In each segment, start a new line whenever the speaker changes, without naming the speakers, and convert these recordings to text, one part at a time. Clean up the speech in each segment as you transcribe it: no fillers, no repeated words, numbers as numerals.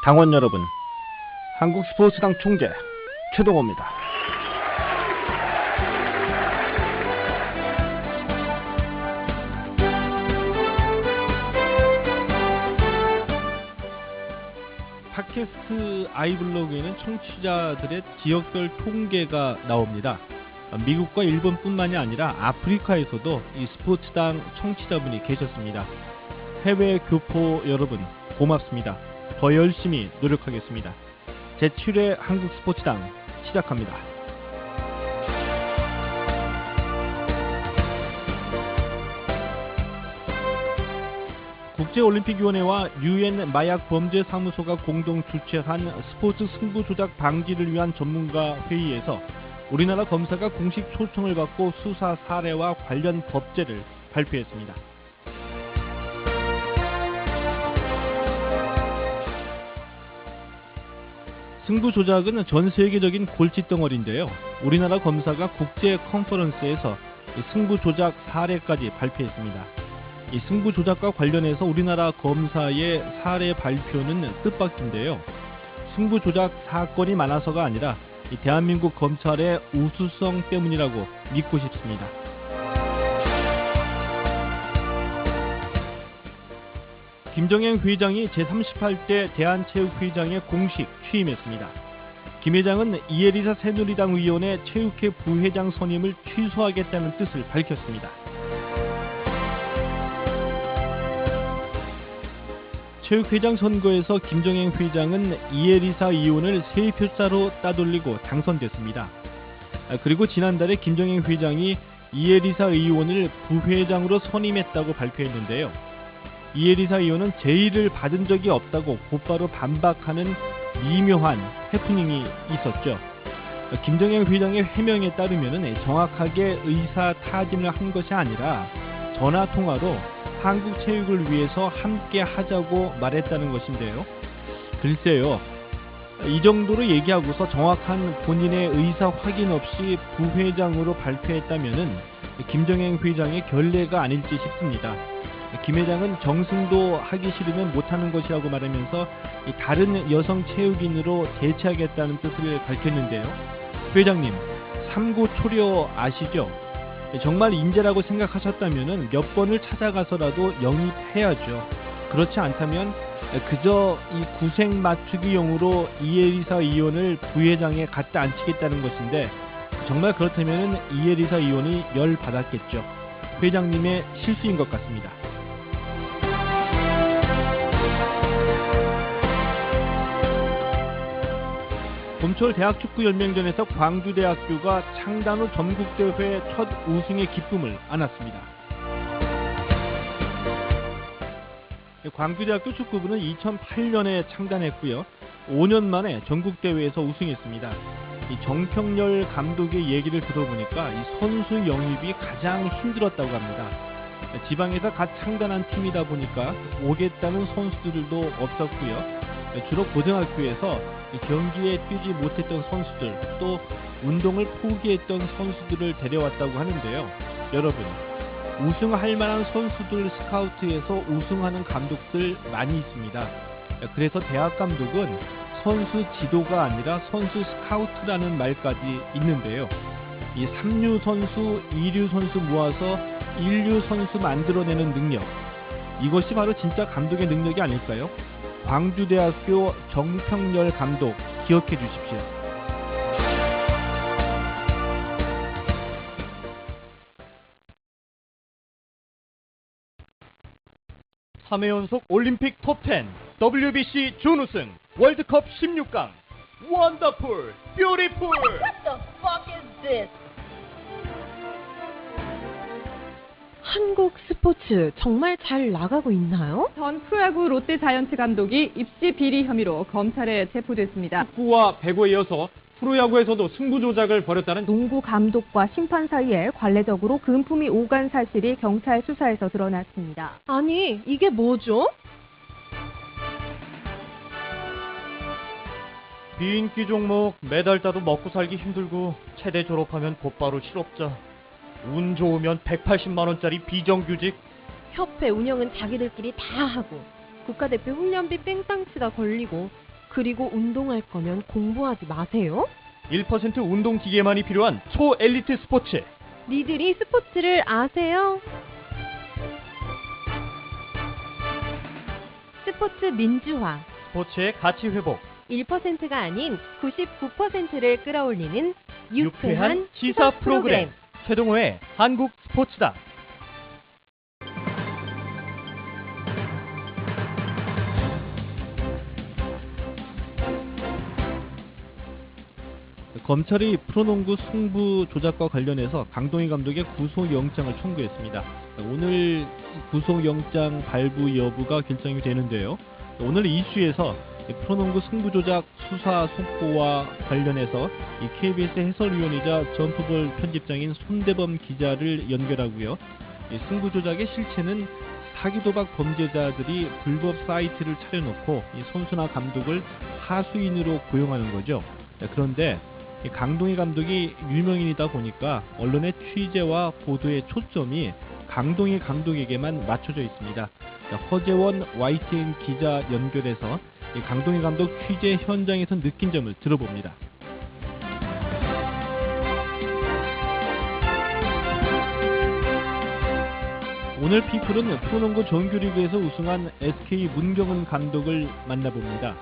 당원 여러분, 한국 스포츠당 총재 최동호입니다. 팟캐스트 아이블로그에는 청취자들의 지역별 통계가 나옵니다. 미국과 일본뿐만이 아니라 아프리카에서도 이 스포츠당 청취자분이 계셨습니다. 해외 교포 여러분 고맙습니다. 더 열심히 노력하겠습니다. 제7회 한국 스포츠당 시작합니다. 국제올림픽위원회와 UN 마약범죄사무소가 공동 주최한 스포츠 승부 조작 방지를 위한 전문가 회의에서 우리나라 검사가 공식 초청을 받고 수사 사례와 관련 법제를 발표했습니다. 승부 조작은 전 세계적인 골칫덩어리인데요. 우리나라 검사가 국제 컨퍼런스에서 승부 조작 사례까지 발표했습니다. 이 승부 조작과 관련해서 우리나라 검사의 사례 발표는 뜻밖인데요. 승부 조작 사건이 많아서가 아니라 이 대한민국 검찰의 우수성 때문이라고 믿고 싶습니다. 김정행 회장이 제38대 대한체육회장에 공식 취임했습니다. 김 회장은 이혜리사 새누리당 의원의 체육회 부회장 선임을 취소하겠다는 뜻을 밝혔습니다. 체육회장 선거에서 김정행 회장은 이혜리사 의원을 3표차로 따돌리고 당선됐습니다. 그리고 지난달에 김정행 회장이 이혜리사 의원을 부회장으로 선임했다고 발표했는데요. 이혜리사 의원은 제의를 받은 적이 없다고 곧바로 반박하는 미묘한 해프닝이 있었죠. 김정행 회장의 해명에 따르면 정확하게 의사 타진을 한 것이 아니라 전화통화로 한국 체육을 위해서 함께 하자고 말했다는 것인데요. 글쎄요, 이 정도로 얘기하고서 정확한 본인의 의사 확인 없이 부회장으로 발표했다면 김정행 회장의 결례가 아닐지 싶습니다. 김 회장은 정승도 하기 싫으면 못하는 것이라고 말하면서 다른 여성 체육인으로 대체하겠다는 뜻을 밝혔는데요. 회장님, 삼고초려 아시죠? 정말 인재라고 생각하셨다면 몇 번을 찾아가서라도 영입해야죠. 그렇지 않다면 그저 이 구색 맞추기용으로 이혜리사 의원을 부회장에 갖다 앉히겠다는 것인데, 정말 그렇다면 이혜리사 의원이 열받았겠죠. 회장님의 실수인 것 같습니다. 봄철 대학축구연맹전에서 광주대학교가 창단 후 전국대회 첫 우승의 기쁨을 안았습니다. 광주대학교 축구부는 2008년에 창단했고요. 5년 만에 전국대회에서 우승했습니다. 이 정평열 감독의 얘기를 들어보니까 이 선수 영입이 가장 힘들었다고 합니다. 지방에서 갓 창단한 팀이다 보니까 오겠다는 선수들도 없었고요. 주로 고등학교에서 경기에 뛰지 못했던 선수들, 또 운동을 포기했던 선수들을 데려왔다고 하는데요. 여러분, 우승할 만한 선수들 스카우트에서 우승하는 감독들 많이 있습니다. 그래서 대학 감독은 선수 지도가 아니라 선수 스카우트라는 말까지 있는데요. 이 3류 선수, 2류 선수 모아서 1류 선수 만들어내는 능력, 이것이 바로 진짜 감독의 능력이 아닐까요? 광주대학교 정평열 감독 기억해 주십시오.
3회 연속 올림픽 톱10, WBC 준우승, 월드컵 16강, 원더풀, 뷰티풀.
What the fuck is this? 한국 스포츠 정말 잘 나가고 있나요?
전 프로야구 롯데자이언츠 감독이 입시 비리 혐의로 검찰에 체포됐습니다.
축구와 배구에 이어서 프로야구에서도 승부 조작을 벌였다는
농구 감독과 심판 사이에 관례적으로 금품이 오간 사실이 경찰 수사에서 드러났습니다.
아니, 이게 뭐죠?
비인기 종목 메달 따도 먹고 살기 힘들고 체대 졸업하면 곧바로 실업자, 운 좋으면 180만원짜리 비정규직.
협회 운영은 자기들끼리 다 하고 국가대표 훈련비 뺑땅치다 걸리고 그리고 운동할 거면 공부하지 마세요.
1% 운동기계만이 필요한 초엘리트 스포츠.
니들이 스포츠를 아세요? 스포츠 민주화.
스포츠의 가치 회복.
1%가 아닌 99%를 끌어올리는
유쾌한 시사 프로그램. 최동호의 한국 스포츠다.
검찰이 프로농구 승부 조작과 관련해서 강동희 감독의 구속영장을 청구했습니다. 오늘 구속영장 발부 여부가 결정이 되는데요. 오늘 이슈에서 프로농구 승부 조작 수사 속보와 관련해서 KBS 해설위원이자 점프볼 편집장인 손대범 기자를 연결하고요. 승부 조작의 실체는 사기도박 범죄자들이 불법 사이트를 차려놓고 선수나 감독을 하수인으로 고용하는 거죠. 그런데 강동희 감독이 유명인이다 보니까 언론의 취재와 보도의 초점이 강동희 감독에게만 맞춰져 있습니다. 허재원 YTN 기자 연결해서 강동희 감독 취재 현장에서 느낀 점을 들어봅니다. 오늘 피플은 프로농구 정규리그에서 우승한 SK 문경은 감독을 만나봅니다.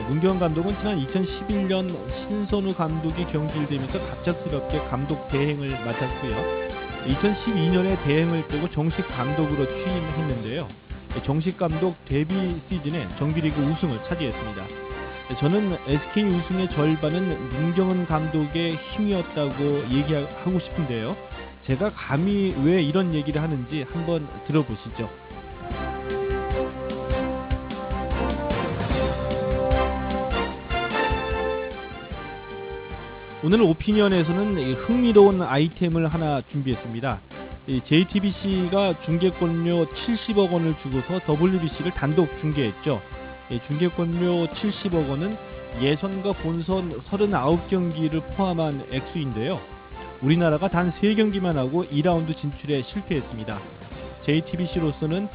문경은 감독은 지난 2011년 신선우 감독이 경질되면서 갑작스럽게 감독 대행을 맡았고요. 2012년에 대행을 빼고 정식 감독으로 취임했는데요. 정식 감독 데뷔 시즌에 정규리그 우승을 차지했습니다. 저는 SK 우승의 절반은 문경은 감독의 힘이었다고 얘기하고 싶은데요. 제가 감히 왜 이런 얘기를 하는지 한번 들어보시죠. 오늘 오피니언에서는 흥미로운 아이템을 하나 준비했습니다. JTBC가 중계권료 70억 원을 주고서 WBC를 단독 중계했죠. 중계권료 70억 원은 예선과 본선 39경기를 포함한 액수인데요. 우리나라가 단 3경기만 하고 2라운드 진출에 실패했습니다. JTBC로서는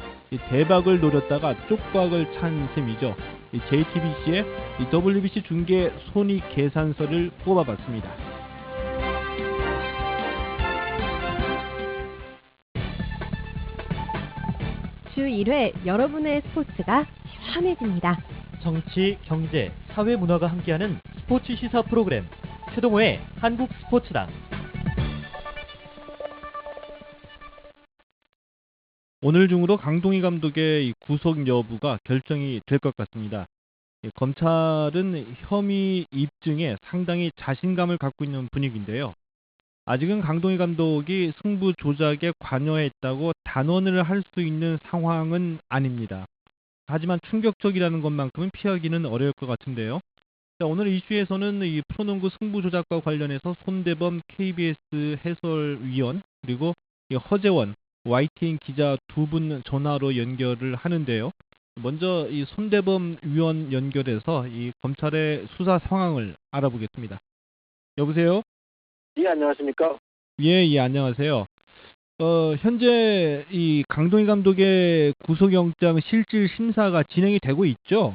대박을 노렸다가 쪽박을 찬 셈이죠. JTBC의 WBC 중계 손익 계산서를 뽑아봤습니다.
주 1회 여러분의 스포츠가 시원해집니다.
정치, 경제, 사회 문화가 함께하는 스포츠 시사 프로그램 최동호의 한국 스포츠다.
오늘 중으로 강동희 감독의 구속 여부가 결정이 될 것 같습니다. 검찰은 혐의 입증에 상당히 자신감을 갖고 있는 분위기인데요. 아직은 강동희 감독이 승부 조작에 관여했다고 단언을 할 수 있는 상황은 아닙니다. 하지만 충격적이라는 것만큼은 피하기는 어려울 것 같은데요. 자, 오늘 이슈에서는 이 프로농구 승부 조작과 관련해서 손대범 KBS 해설위원 그리고 이 허재원 YTN 기자 두 분 전화로 연결을 하는데요. 먼저 이 손대범 위원 연결해서 이 검찰의 수사 상황을 알아보겠습니다. 여보세요?
예, 안녕하십니까?
예, 안녕하세요. 현재 이 강동희 감독의 구속영장 실질 심사가 진행이 되고 있죠?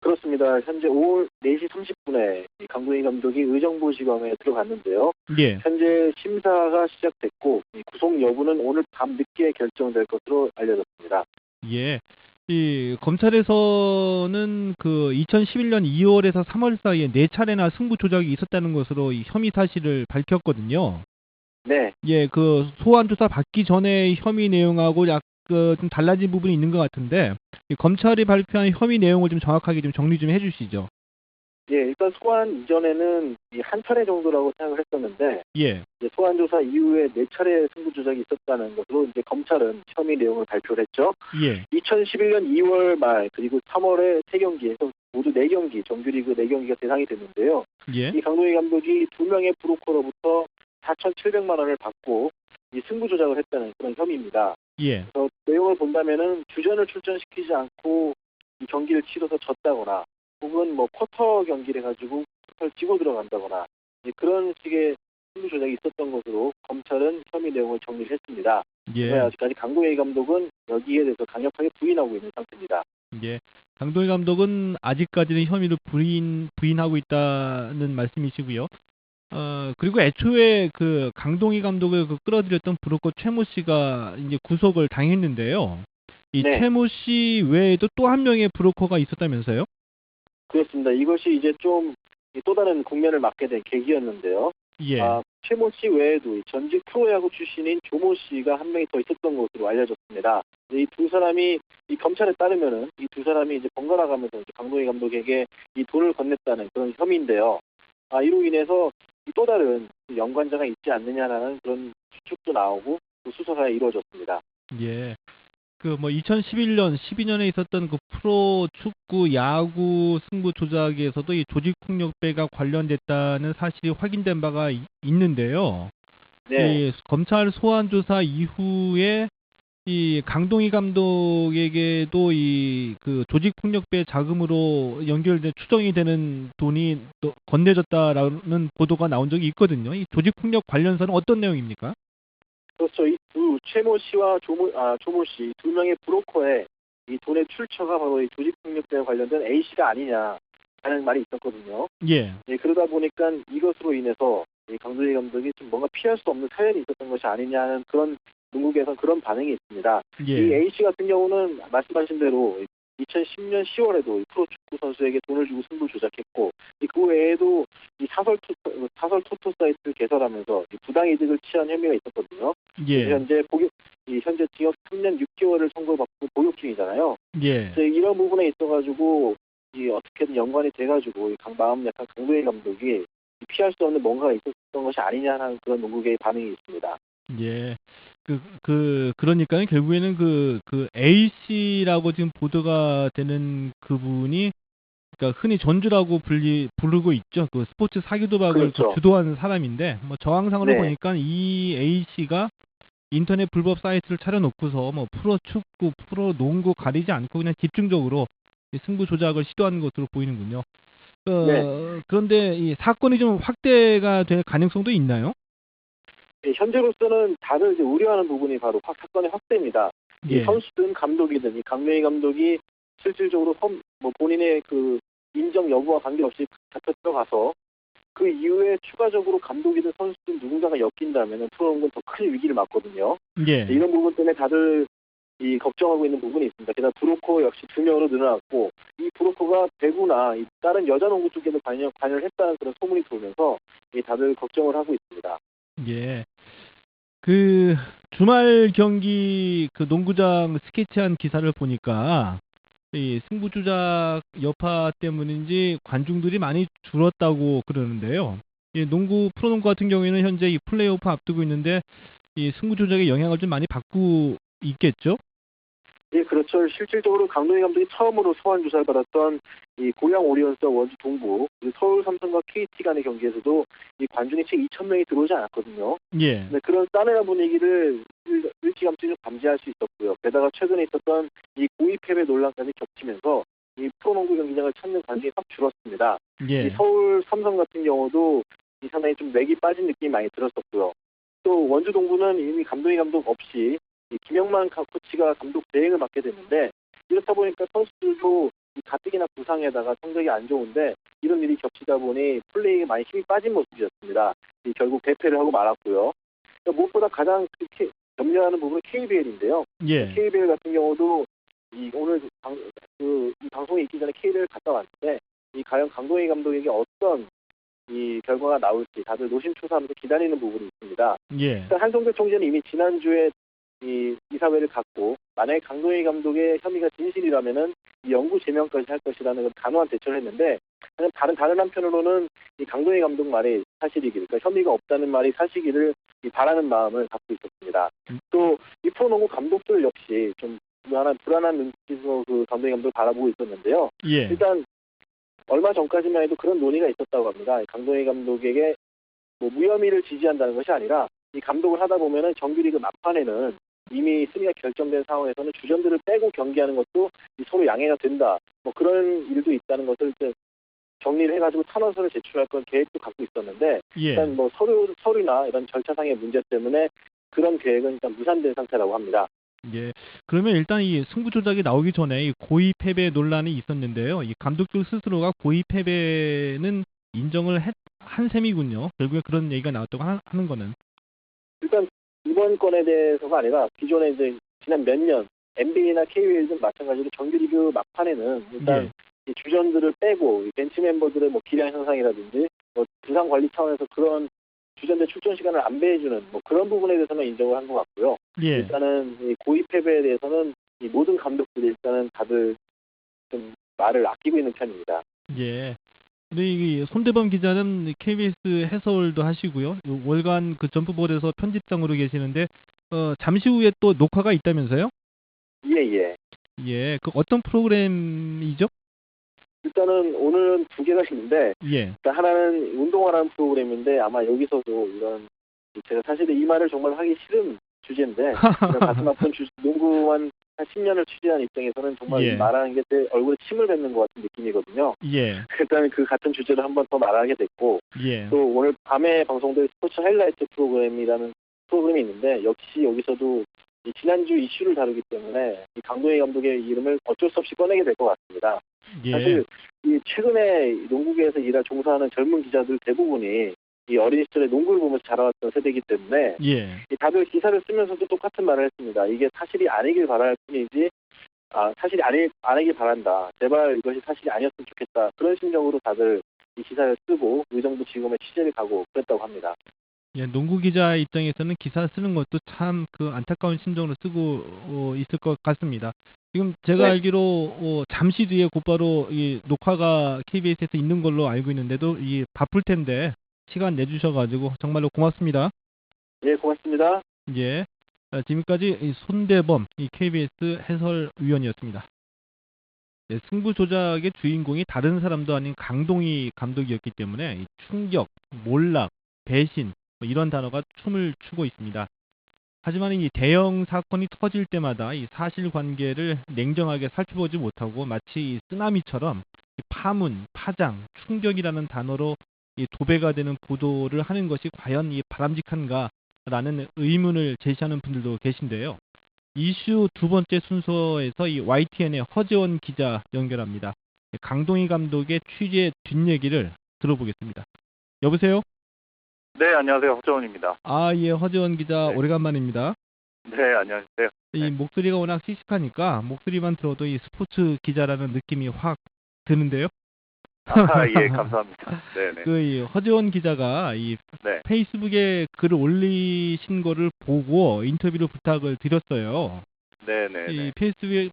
그렇습니다. 현재 오후 4시 30분에 강동희 감독이 의정부지검에 들어갔는데요.
예.
현재 심사가 시작됐고 구속 여부는 오늘 밤 늦게 결정될 것으로 알려졌습니다.
예. 이 검찰에서는 그 2011년 2월에서 3월 사이에 4차례나 승부 조작이 있었다는 것으로 이 혐의 사실을 밝혔거든요.
네.
예, 그 소환 조사 받기 전에 혐의 내용하고 좀 달라진 부분이 있는 것 같은데 이 검찰이 발표한 혐의 내용을 좀 정확하게 좀 정리 좀 해주시죠.
예, 일단 소환 이전에는 한 차례 정도라고 생각을 했었는데
예.
이제 소환 조사 이후에 4차례 승부 조작이 있었다는 것으로 이제 검찰은 혐의 내용을 발표를 했죠.
예.
2011년 2월 말 그리고 3월에 3경기에서 모두 4경기 정규리그 4경기가 대상이 됐는데요.
예.
이 강동희 감독이 2명의 브로커로부터 4,700만 원을 받고 이 승부 조작을 했다는 그런 혐의입니다.
예.
그래서 내용을 본다면은 주전을 출전시키지 않고 이 경기를 치러서 졌다거나 혹은 뭐 쿼터 경기를 해가지고 쿼터를 지고 들어간다거나 그런 식의 승부 조작이 있었던 것으로 검찰은 혐의 내용을 정리를 했습니다.
예.
아직까지 강동희 감독은 여기에 대해서 강력하게 부인하고 있는 상태입니다.
예. 강동희 감독은 아직까지는 혐의를 부인하고 있다는 말씀이시고요. 그리고 애초에 그 강동희 감독을 그 끌어들였던 브로커 최모 씨가 이제 구속을 당했는데요. 이
네.
최모 씨 외에도 또 한 명의 브로커가 있었다면서요?
그렇습니다. 이것이 이제 좀 또 다른 국면을 맞게 된 계기였는데요.
예.
최모 씨 외에도 이 전직 프로야구 출신인 조모 씨가 한 명이 더 있었던 것으로 알려졌습니다. 이 두 사람이 이 검찰에 따르면은 이 두 사람이 이제 번갈아 가면서 이제 강동희 감독에게 이 돈을 건넸다는 그런 혐의인데요. 이로 인해서 또 다른 연관자가 있지 않느냐라는 그런 추측도 나오고 또 수사가 이루어졌습니다.
예. 그 뭐 2011년, 12년에 있었던 그 프로 축구 야구 승부 조작에서도 이 조직 폭력배가 관련됐다는 사실이 확인된 바가 있는데요.
네.
이 검찰 소환 조사 이후에 이 강동희 감독에게도 이 그 조직 폭력배 자금으로 연결된 추정이 되는 돈이 또 건네졌다라는 보도가 나온 적이 있거든요. 이 조직 폭력 관련서는 어떤 내용입니까?
그렇죠. 이 두 최모 씨와 조모 씨 두 명의 브로커의 이 돈의 출처가 바로 이 조직폭력배와 관련된 A 씨가 아니냐 하는 말이 있었거든요.
예.
예, 그러다 보니까 이것으로 인해서 이 강동희 감독이 좀 뭔가 피할 수 없는 사연이 있었던 것이 아니냐는 그런 농구계에서 그런 반응이 있습니다. 이
예.
A 씨 같은 경우는 말씀하신 대로 2010년 10월에도 프로축구 선수에게 돈을 주고 승부 조작했고 그 외에도 이 사설 토토 사이트를 개설하면서 이 부당이득을 취한 혐의가 있었거든요.
예.
현재 현재 징역 3년 6개월을 선고받고 보육 중이잖아요.
예.
이제 이런 부분에 있어가지고 이 어떻게든 연관이 돼가지고 마음 약한 강동희 감독이 피할 수 없는 뭔가가 있었던 것이 아니냐는 그런 농구계의 반응이 있습니다.
예. 그러니까요, 결국에는 그 A씨라고 지금 보도가 되는 그분이, 그러니까 흔히 전주라고 부르고 있죠. 그 스포츠 사기 도박을
그렇죠.
그 주도하는 사람인데, 뭐 정황상으로
네.
보니까 이 A씨가 인터넷 불법 사이트를 차려놓고서 뭐 프로 축구, 프로 농구 가리지 않고 그냥 집중적으로 이 승부 조작을 시도하는 것으로 보이는군요. 그런데 이 사건이 좀 확대가 될 가능성도 있나요?
예, 현재로서는 다들 이제 우려하는 부분이 바로 사건의 확대입니다. 이
예.
선수든 감독이든 이 강명희 감독이 실질적으로 본인의 그 인정 여부와 관계없이 잡혀 들어가서 그 이후에 추가적으로 감독이든 선수든 누군가가 엮인다면 프로농구는 더 큰 위기를 맞거든요.
예.
이런 부분 때문에 다들 이 걱정하고 있는 부분이 있습니다. 게다가 브로커 역시 2명으로 늘어났고 이 브로커가 배구나 이 다른 여자 농구 쪽에도 관여를 했다는 그런 소문이 돌면서 다들 걱정을 하고 있습니다.
예. 그 주말 경기 그 농구장 스케치한 기사를 보니까 이 승부 조작 여파 때문인지 관중들이 많이 줄었다고 그러는데요. 이 프로농구 같은 경우에는 현재 이 플레이오프 앞두고 있는데 이 승부 조작의 영향을 좀 많이 받고 있겠죠?
예, 그렇죠. 실질적으로 강동희 감독이 처음으로 소환 조사를 받았던 이 고양 오리온스와 원주 동부, 그리고 서울 삼성과 KT 간의 경기에서도 이 관중이 채 2,000명이 들어오지 않았거든요.
예.
네, 그런 싸늘한 분위기를 일찌감치 좀 감지할 수 있었고요. 게다가 최근에 있었던 이 고의 패배 논란까지 겹치면서 이 프로농구 경기장을 찾는 관중이 확 줄었습니다.
예.
이 서울 삼성 같은 경우도 이 상당히 좀 맥이 빠진 느낌이 많이 들었었고요. 또 원주 동부는 이미 감독이 감독 없이 이 김영만 코치가 감독 대행을 맡게 됐는데 이렇다 보니까 선수들도 이 가뜩이나 부상에다가 성적이 안 좋은데 이런 일이 겹치다 보니 플레이에 많이 힘이 빠진 모습이었습니다. 결국 대패를 하고 말았고요. 무엇보다 가장 염려하는 부분은 KBL인데요.
예.
KBL 같은 경우도 오늘 이 방송에 있기 전에 KBL 갔다 왔는데 과연 강동희 감독에게 어떤 이 결과가 나올지 다들 노심초사하면서 기다리는 부분이 있습니다.
예.
일단 한성대 총재는 이미 지난주에 이 이사회를 갖고 만약에 강동희 감독의 혐의가 진실이라면은 이 영구 제명까지 할 것이라는 단호한 대처를 했는데 다른 한편으로는 이 강동희 감독 말이 사실이길, 그러니까 혐의가 없다는 말이 사실이기를 바라는 마음을 갖고 있었습니다. 또 이 프로농구 감독들 역시 좀 불안한 눈빛으로 그 강동희 감독을 바라보고 있었는데요.
예.
일단 얼마 전까지만 해도 그런 논의가 있었다고 합니다. 강동희 감독에게 뭐 무혐의를 지지한다는 것이 아니라 이 감독을 하다 보면은 정규리그 막판에는 이미 승리가 결정된 상황에서는 주전들을 빼고 경기하는 것도 서로 양해가 된다. 뭐 그런 일도 있다는 것을 이제 정리를 해가지고 탄원서를 제출할 그런 계획도 갖고 있었는데
예.
일단 뭐 서류나 이런 절차상의 문제 때문에 그런 계획은 일단 무산된 상태라고 합니다.
예. 그러면 일단 이 승부 조작이 나오기 전에 이 고의 패배 논란이 있었는데요. 이 감독들 스스로가 고의 패배는 인정을 한 셈이군요. 결국에 그런 얘기가 나왔다고 하는 거는.
일단 이번 건에 대해서가 아니라 기존에 이제 지난 몇 년 NBA나 KBL도 마찬가지로 정규리그 막판에는 일단
예.
이 주전들을 빼고 이 벤치 멤버들의 뭐 기량 향상이라든지 뭐 부상 관리 차원에서 그런 주전들 출전 시간을 안 배해주는 뭐 그런 부분에 대해서는 인정을 한 것 같고요.
예.
일단은 이 고의 패배에 대해서는 이 모든 감독들이 일단은 다들 좀 말을 아끼고 있는 편입니다.
예. 근데 이 손대범 기자는 KBS 해설도 하시고요. 요 월간 그 점프볼에서 편집장으로 계시는데 잠시 후에 또 녹화가 있다면서요?
예.
예. 그 어떤 프로그램이죠?
일단은 오늘은 두 개가 있는데
예.
일단 하나는 운동화라는 프로그램인데 아마 여기서도 이런 제가 사실 이 말을 정말 하기 싫은 주제인데 이런 가슴 아픈 농구만 한 10년을 취재한 입장에서는 정말
예.
말하는 게 제 얼굴에 침을 뱉는 것 같은 느낌이거든요.
예.
일단 그 같은 주제를 한 번 더 말하게 됐고
예.
또 오늘 밤에 방송될 스포츠 하이라이트 프로그램이라는 프로그램이 있는데 역시 여기서도 이 지난주 이슈를 다루기 때문에 이 강동희 감독의 이름을 어쩔 수 없이 꺼내게 될 것 같습니다.
예.
사실 이 최근에 농구계에서 종사하는 젊은 기자들 대부분이 이 어린 시절에 농구를 보면서 자라왔던 세대이기 때문에
예.
이 다들 기사를 쓰면서도 똑같은 말을 했습니다. 이게 사실이 아니길 바랄 뿐이지 사실이 아니길 바란다. 제발 이것이 사실이 아니었으면 좋겠다. 그런 심정으로 다들 이 기사를 쓰고 의정부 지검에 취재를 가고 그랬다고 합니다.
예, 농구 기자 입장에서는 기사 쓰는 것도 참 그 안타까운 심정으로 쓰고 있을 것 같습니다. 지금 제가
네.
알기로 잠시 뒤에 곧바로 이 녹화가 KBS에서 있는 걸로 알고 있는데도 이 바쁠 텐데 시간 내주셔가지고 정말로 고맙습니다.
예, 고맙습니다.
예, 지금까지 이 손대범 이 KBS 해설위원이었습니다. 예, 승부 조작의 주인공이 다른 사람도 아닌 강동희 감독이었기 때문에 이 충격, 몰락, 배신 뭐 이런 단어가 춤을 추고 있습니다. 하지만 이 대형 사건이 터질 때마다 이 사실관계를 냉정하게 살펴보지 못하고 마치 이 쓰나미처럼 이 파문, 파장, 충격이라는 단어로 이 도배가 되는 보도를 하는 것이 과연 이 바람직한가라는 의문을 제시하는 분들도 계신데요. 이슈 두 번째 순서에서 이 YTN의 허재원 기자 연결합니다. 강동희 감독의 취재 뒷얘기를 들어보겠습니다. 여보세요?
네, 안녕하세요. 허재원입니다.
아, 예, 허재원 기자
네.
오래간만입니다.
네, 안녕하세요.
이 목소리가 워낙 씩씩하니까 목소리만 들어도 이 스포츠 기자라는 느낌이 확 드는데요.
예, 감사합니다. 네네.
이 허재원 기자가 이
네.
페이스북에 글을 올리신 거를 보고 인터뷰를 부탁을 드렸어요.
네네.
이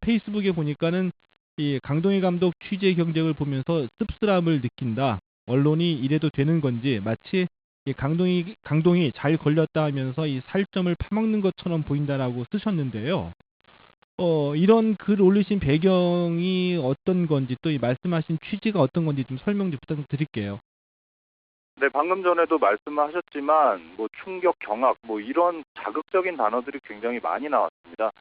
페이스북에 보니까는 이 강동희 감독 취재 경쟁을 보면서 씁쓸함을 느낀다. 언론이 이래도 되는 건지 마치 이 강동이 잘 걸렸다 하면서 이 살점을 파먹는 것처럼 보인다라고 쓰셨는데요. 이런 글 올리신 배경이 어떤 건지 또 이 말씀하신 취지가 어떤 건지 좀 설명 좀 부탁드릴게요.
네, 방금 전에도 말씀하셨지만 뭐 충격, 경악 뭐 이런 자극적인 단어들이 굉장히 많이 나왔습니다.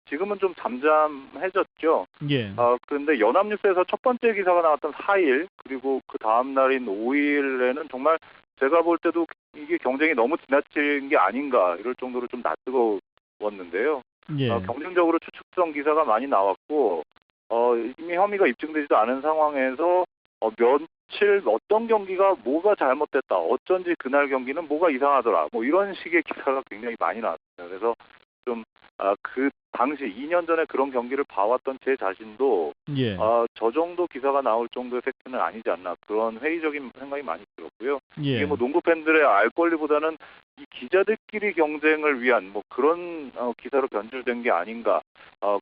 지금은 좀 잠잠해졌죠.
예.
그런데 연합뉴스에서 첫 번째 기사가 나왔던 4일 그리고 그 다음 날인 5일에는 정말 제가 볼 때도 이게 경쟁이 너무 지나친 게 아닌가 이럴 정도로 좀 낯뜨거웠는데요.
예.
경쟁적으로 추측성 기사가 많이 나왔고 이미 혐의가 입증되지도 않은 상황에서 며칠 어떤 경기가 뭐가 잘못됐다 어쩐지 그날 경기는 뭐가 이상하더라 뭐 이런 식의 기사가 굉장히 많이 나왔습니다. 그래서 좀 그 당시 2년 전에 그런 경기를 봐왔던 제 자신도
예.
저 정도 기사가 나올 정도의 팩트는 아니지 않나 그런 회의적인 생각이 많이 들었고요.
예.
이게 뭐 농구 팬들의 알 권리보다는 이 기자들끼리 경쟁을 위한 뭐 그런 기사로 변질된 게 아닌가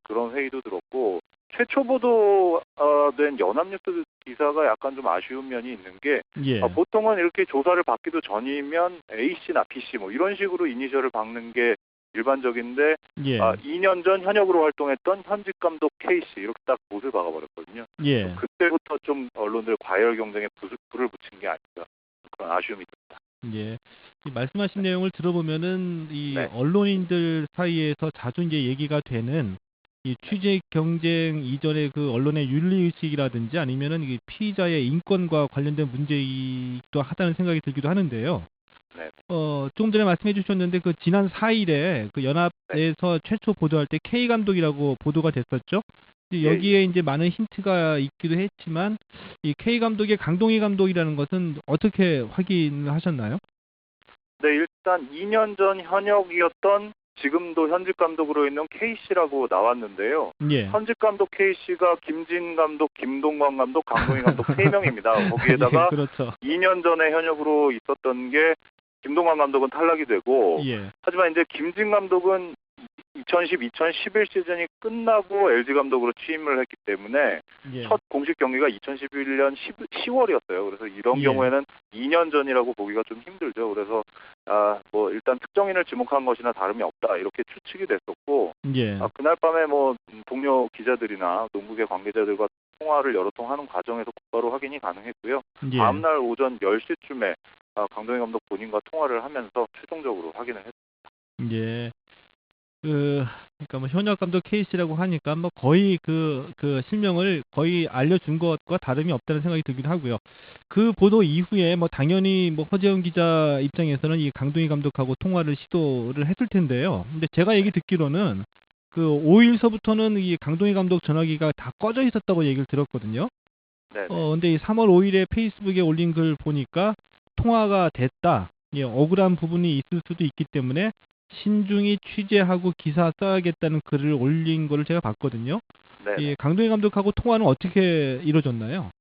그런 회의도 들었고 최초 보도된 연합뉴스 기사가 약간 좀 아쉬운 면이 있는 게
예.
보통은 이렇게 조사를 받기도 전이면 A씨나 B씨 뭐 이런 식으로 이니셜을 박는 게 일반적인데
예.
2년 전 현역으로 활동했던 현직 감독 K씨 이렇게 딱 못을 박아버렸거든요.
예.
그때부터 좀 언론들 과열 경쟁에 불을 붙인 게 아닌가 그런 아쉬움이 듭니다.
예. 이 말씀하신 내용을 들어보면은 이
네.
언론인들 사이에서 자주 이제 얘기가 되는 이 취재 경쟁 이전의 그 언론의 윤리 의식이라든지 아니면은 이 피의자의 인권과 관련된 문제이기도 하다는 생각이 들기도 하는데요.
네.
조금 전에 말씀해 주셨는데 그 지난 4일에 그 연합에서 최초 보도할 때 K 감독이라고 보도가 됐었죠.
예,
여기에 이제 많은 힌트가 있기도 했지만 이 K 감독의 강동희 감독이라는 것은 어떻게 확인하셨나요?
네, 일단 2년 전 현역이었던 지금도 현직 감독으로 있는 K씨라고 나왔는데요.
예.
현직 감독 K씨가 김진 감독, 김동관 감독, 강동희 감독 3명입니다. 거기에다가
예, 그렇죠.
2년 전에 현역으로 있었던 게 김동관 감독은 탈락이 되고
예.
하지만 이제 김진 감독은 2010-2011 시즌이 끝나고 LG 감독으로 취임을 했기 때문에
예.
첫 공식 경기가 2011년 10월이었어요. 그래서 이런
예.
경우에는 2년 전이라고 보기가 좀 힘들죠. 그래서 뭐 일단 특정인을 지목한 것이나 다름이 없다 이렇게 추측이 됐었고
예.
그날 밤에 뭐 동료 기자들이나 농구계 관계자들과 통화를 여러 통 하는 과정에서 곧바로 확인이 가능했고요.
예.
다음 날 오전 10시쯤에 강동희 감독 본인과 통화를 하면서 최종적으로 확인을 했습니다.
예. 그러니까 뭐 현역 감독 케이스라고 하니까 뭐 거의 그 실명을 거의 알려준 것과 다름이 없다는 생각이 들기도 하고요. 그 보도 이후에 뭐 당연히 뭐 허재영 기자 입장에서는 이 강동희 감독하고 통화를 시도를 했을 텐데요. 근데 제가 얘기 듣기로는 그 5일서부터는 이 강동희 감독 전화기가 다 꺼져 있었다고 얘기를 들었거든요.
네.
근데 이 3월 5일에 페이스북에 올린 글 보니까 통화가 됐다. 예, 억울한 부분이 있을 수도 있기 때문에 신중히 취재하고 기사 써야겠다는 글을 올린 거를 제가 봤거든요.
네.
예, 강동희 감독하고 통화는 어떻게 이루어졌나요?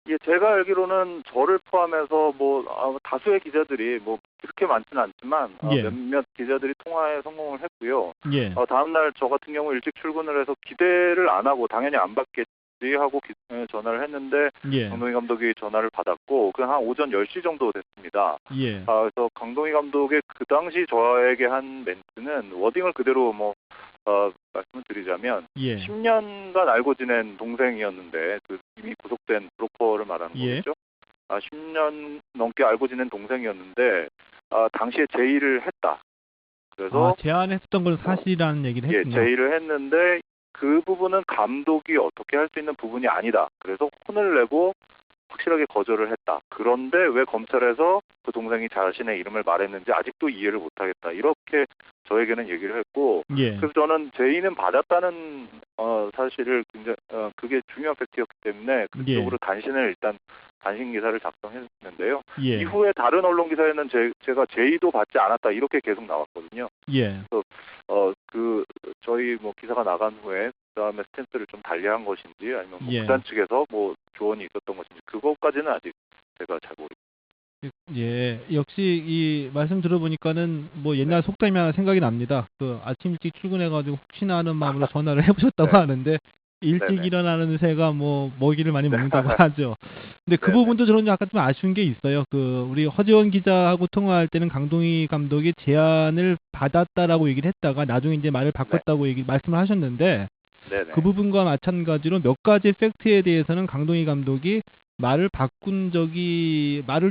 예, 제가 알기로는 저를 포함해서 뭐 다수의 기자들이 뭐 그렇게 많지는 않지만
예.
몇몇 기자들이 통화에 성공을 했고요.
예.
다음 날 저 같은 경우 일찍 출근을 해서 기대를 안 하고 당연히 안 받겠지 하고 전화를 했는데
예.
강동희 감독이 전화를 받았고 그 한 오전 10시 정도 됐습니다.
예.
그래서 강동희 감독의 그 당시 저에게 한 멘트는 워딩을 그대로 뭐 말씀을 드리자면
예.
10년간 알고 지낸 동생이었는데 이미 구속된 브로커를 말하는
예.
거겠죠. 10년 넘게 알고 지낸 동생이었는데 당시에 제의를 했다. 그래서
제안했던 건 사실이라는 얘기를
예,
했군요.
제의를 했는데 그 부분은 감독이 어떻게 할 수 있는 부분이 아니다. 그래서 혼을 내고 확실하게 거절을 했다. 그런데 왜 검찰에서 그 동생이 자신의 이름을 말했는지 아직도 이해를 못하겠다. 이렇게 저에게는 얘기를 했고
예.
그래서 저는 제의는 받았다는 사실을 굉장히 그게 중요한 팩트였기 때문에 그쪽으로 단신 기사를 작성했는데요.
예.
이후에 다른 언론 기사에는 제가 제의도 받지 않았다 이렇게 계속 나왔거든요.
예.
그래서 저희 뭐 기사가 나간 후에 그다음에 스탠스를 좀 달리한 것인지 아니면 뭐
예.
구단 측에서 뭐 조언이 있었던 것인지 그것까지는 아직 제가 잘 모르겠습니다.
예, 역시 이 말씀 들어보니까는 뭐 옛날 속담이 하나 생각이 납니다. 그 아침 일찍 출근해가지고 혹시나 하는 마음으로 전화를 해보셨다고
네.
하는데 일찍
네네.
일어나는 새가 뭐 먹이를 많이 먹는다고 하죠. 근데 그
네네.
부분도 저는 약간 좀 아쉬운 게 있어요. 그 우리 허재원 기자하고 통화할 때는 강동희 감독이 제안을 받았다라고 얘기를 했다가 나중에 이제 말을 바꿨다고 말씀을 하셨는데
네네.
그 부분과 마찬가지로 몇 가지 팩트에 대해서는 강동희 감독이 말을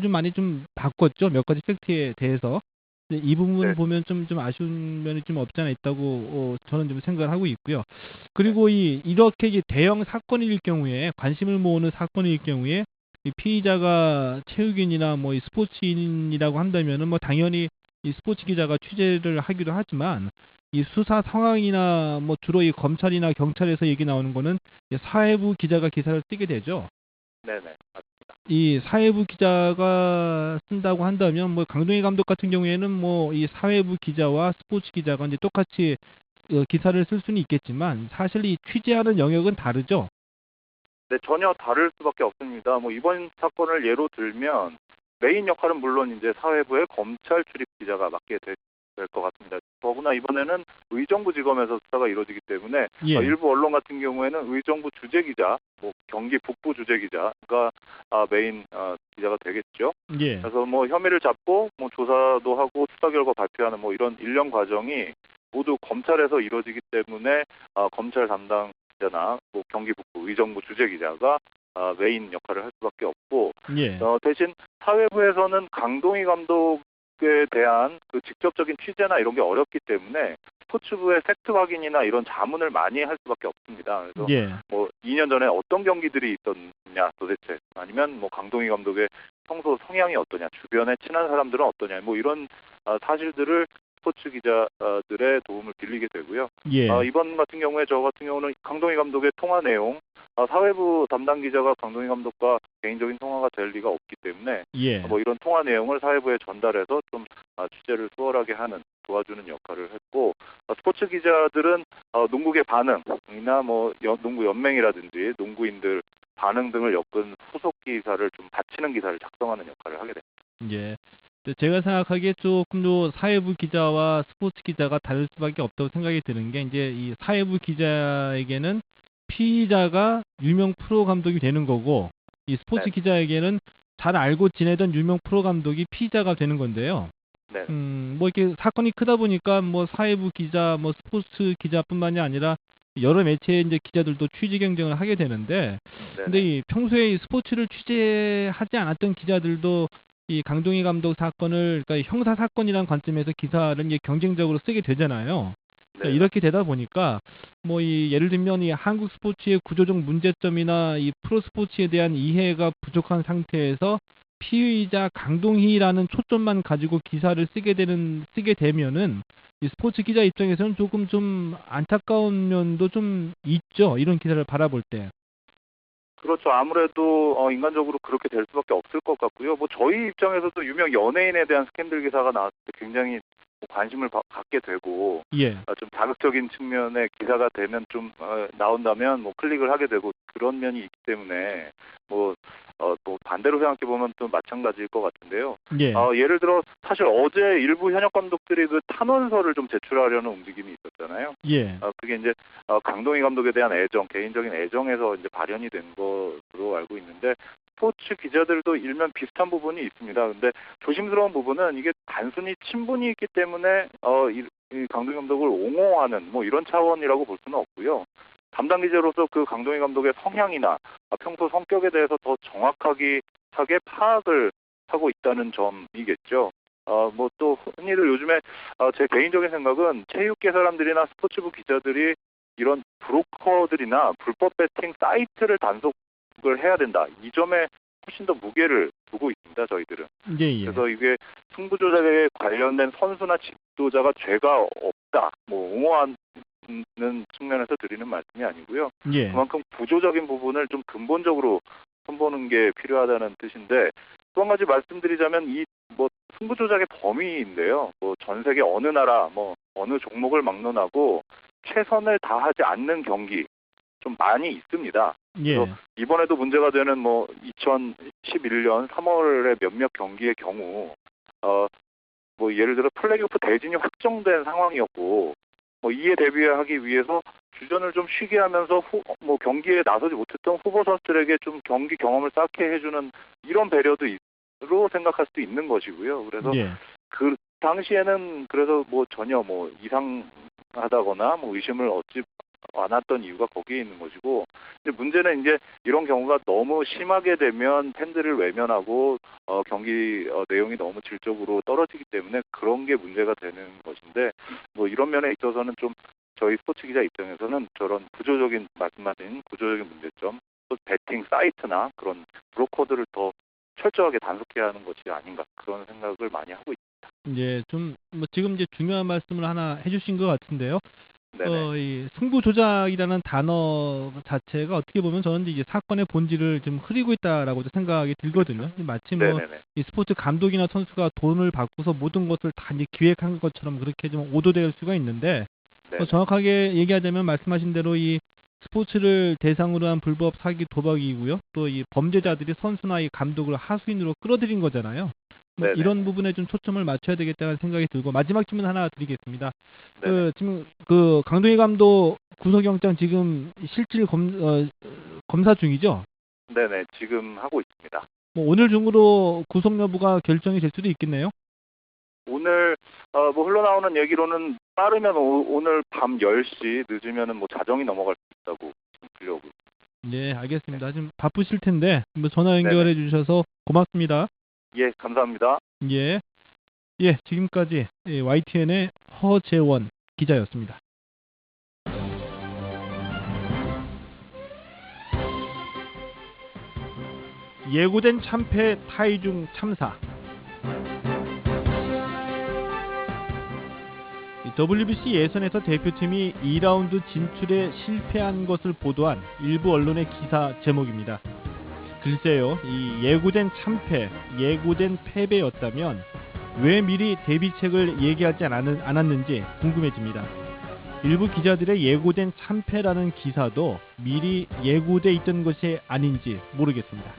좀 많이 좀 바꿨죠. 몇 가지 팩트에 대해서. 근데 이 부분
네.
보면 좀 아쉬운 면이 좀 없지 않아 있다고 저는 좀 생각을 하고 있고요. 그리고 이렇게 이 대형 사건일 경우에 관심을 모으는 사건일 경우에 이 피의자가 체육인이나 뭐 이 스포츠인이라고 한다면은 뭐 당연히 이 스포츠 기자가 취재를 하기도 하지만 이 수사 상황이나 뭐 주로 이 검찰이나 경찰에서 얘기 나오는 거는 사회부 기자가 기사를 쓰게 되죠.
네네. 맞습니다.
이 사회부 기자가 쓴다고 한다면 뭐 강동희 감독 같은 경우에는 뭐 이 사회부 기자와 스포츠 기자가 이제 똑같이 기사를 쓸 수는 있겠지만 사실 이 취재하는 영역은 다르죠.
네, 전혀 다를 수밖에 없습니다. 뭐 이번 사건을 예로 들면 메인 역할은 물론 이제 사회부의 검찰 출입 기자가 맡게 될 것 같습니다. 더구나 이번에는 의정부지검에서 수사가 이루어지기 때문에
예.
일부 언론 같은 경우에는 의정부 주재 기자, 뭐 경기 북부 주재 기자가 메인 기자가 되겠죠.
예.
그래서 뭐 혐의를 잡고 뭐 조사도 하고 수사 결과 발표하는 뭐 이런 일련 과정이 모두 검찰에서 이루어지기 때문에 검찰 담당 기자나 뭐 경기 북부 의정부 주재 기자가 메인 역할을 할 수밖에 없고
예.
대신 사회부에서는 강동희 감독에 대한 그 직접적인 취재나 이런 게 어렵기 때문에 스포츠부의 팩트 확인이나 이런 자문을 많이 할 수밖에 없습니다. 그래서
예.
뭐 2년 전에 어떤 경기들이 있었냐 도대체 아니면 뭐 강동희 감독의 평소 성향이 어떠냐, 주변에 친한 사람들은 어떠냐, 뭐 이런 사실들을 스포츠 기자들의 도움을 빌리게 되고요.
예.
이번 같은 경우에 저 같은 경우는 강동희 감독의 통화 내용, 사회부 담당 기자가 강동희 감독과 개인적인 통화가 될 리가 없기 때문에
예.
뭐 이런 통화 내용을 사회부에 전달해서 좀 취재를 수월하게 하는 도와주는 역할을 했고, 스포츠 기자들은 농구계 반응이나 뭐 농구 연맹이라든지 농구인들 반응 등을 엮은 후속 기사를 좀 받치는 기사를 작성하는 역할을 하게 됩니다.
예. 제가 생각하기에 조금 더 사회부 기자와 스포츠 기자가 다를 수밖에 없다고 생각이 드는 게 이제 이 사회부 기자에게는 피의자가 유명 프로 감독이 되는 거고 이 스포츠
네.
기자에게는 잘 알고 지내던 유명 프로 감독이 피의자가 되는 건데요.
네.
뭐 이렇게 사건이 크다 보니까 뭐 사회부 기자, 뭐 스포츠 기자뿐만이 아니라 여러 매체의 이제 기자들도 취재 경쟁을 하게 되는데, 근데 이 평소에 이 스포츠를 취재하지 않았던 기자들도 이 강동희 감독 사건을 그러니까 형사 사건이라는 관점에서 기사를 이제 경쟁적으로 쓰게 되잖아요. 그러니까 이렇게 되다 보니까 뭐 이 예를 들면 이 한국 스포츠의 구조적 문제점이나 이 프로 스포츠에 대한 이해가 부족한 상태에서 피의자 강동희라는 초점만 가지고 기사를 쓰게 되면은 이 스포츠 기자 입장에서는 조금 좀 안타까운 면도 좀 있죠. 이런 기사를 바라볼 때.
그렇죠. 아무래도 인간적으로 그렇게 될 수밖에 없을 것 같고요. 뭐 저희 입장에서도 유명 연예인에 대한 스캔들 기사가 나왔을 때 굉장히 관심을 갖게 되고,
예.
좀 자극적인 측면의 기사가 되면 좀 나온다면 뭐 클릭을 하게 되고 그런 면이 있기 때문에 또 반대로 생각해 보면 또 마찬가지일 것 같은데요.
예.
예를 들어 사실 어제 일부 현역 감독들이 그 탄원서를 좀 제출하려는 움직임이 있었잖아요.
예.
그게 이제 강동희 감독에 대한 애정, 개인적인 애정에서 이제 발현이 된 것으로 알고 있는데, 스포츠 기자들도 일면 비슷한 부분이 있습니다. 근데 조심스러운 부분은 이게 단순히 친분이 있기 때문에 이 강동희 감독을 옹호하는 뭐 이런 차원이라고 볼 수는 없고요. 담당 기자로서 그 강동희 감독의 성향이나 평소 성격에 대해서 더 정확하게 파악을 하고 있다는 점이겠죠. 뭐 또 흔히들 요즘에 제 개인적인 생각은 체육계 사람들이나 스포츠부 기자들이 이런 브로커들이나 불법 배팅 사이트를 단속을 해야 된다. 이 점에 훨씬 더 무게를 두고 있습니다. 저희들은.
예.
그래서 이게 승부 조작에 관련된 선수나 지도자가 죄가 없다. 뭐 옹호하는 측면에서 드리는 말씀이 아니고요.
예.
그만큼 구조적인 부분을 좀 근본적으로 손보는 게 필요하다는 뜻인데, 또 한 가지 말씀드리자면 이 뭐 승부 조작의 범위인데요. 뭐 전 세계 어느 나라 뭐 어느 종목을 막론하고 최선을 다하지 않는 경기 좀 많이 있습니다.
예.
그래서 이번에도 문제가 되는 뭐 2011년 3월의 몇몇 경기의 경우 뭐 예를 들어 플레이오프 대진이 확정된 상황이었고, 뭐 이에 대비하기 위해서 주전을 좀 쉬게 하면서 뭐 경기에 나서지 못했던 후보 선수들에게 좀 경기 경험을 쌓게 해주는 이런 배려도 로 생각할 수도 있는 것이고요. 그래서
예.
그 당시에는 그래서 뭐 전혀 뭐 이상하다거나 뭐 의심을 얻지 않았던 이유가 거기에 있는 것이고, 근데 문제는 이제 이런 경우가 너무 심하게 되면 팬들을 외면하고 경기 내용이 너무 질적으로 떨어지기 때문에 그런 게 문제가 되는 것인데, 뭐 이런 면에 있어서는 좀 저희 스포츠 기자 입장에서는 저런 구조적인 말씀하신 구조적인 문제점, 또 배팅 사이트나 그런 브로커들을 더 철저하게 단속해야 하는 것이 아닌가, 그런 생각을 많이 하고 있습니다.
예, 좀 뭐 지금 이제 중요한 말씀을 하나 해주신 것 같은데요.
네네.
이 승부 조작이라는 단어 자체가 어떻게 보면 저는 이제 사건의 본질을 좀 흐리고 있다라고도 생각이 들거든요. 마치 뭐
네네네.
이 스포츠 감독이나 선수가 돈을 받고서 모든 것을 다 이제 기획한 것처럼 그렇게 좀 오도될 수가 있는데,
네네.
정확하게 얘기하자면 말씀하신 대로 이 스포츠를 대상으로 한 불법 사기 도박이고요. 또 이 범죄자들이 선수나 이 감독을 하수인으로 끌어들인 거잖아요. 뭐
네네.
이런 부분에 좀 초점을 맞춰야 되겠다는 생각이 들고, 마지막 질문 하나 드리겠습니다.
네네.
지금 그 강동희 감독 구속영장 지금 실질 검사 중이죠?
네네. 지금 하고 있습니다.
뭐 오늘 중으로 구속 여부가 결정이 될 수도 있겠네요.
오늘 뭐 흘러나오는 얘기로는 빠르면 오늘 밤 10시, 늦으면은 뭐 자정이 넘어갈 수 있다고 들려오고 있습니다.
네, 알겠습니다. 지금 바쁘실 텐데 뭐 전화 연결해 주셔서 고맙습니다.
예, 감사합니다.
예. 예, 지금까지 YTN의 허재원 기자였습니다. 예고된 참패 타이중 참사. WBC 예선에서 대표팀이 2라운드 진출에 실패한 것을 보도한 일부 언론의 기사 제목입니다. 글쎄요, 이 예고된 참패, 예고된 패배였다면 왜 미리 대비책을 얘기하지 않았는지 궁금해집니다. 일부 기자들의 예고된 참패라는 기사도 미리 예고돼 있던 것이 아닌지 모르겠습니다.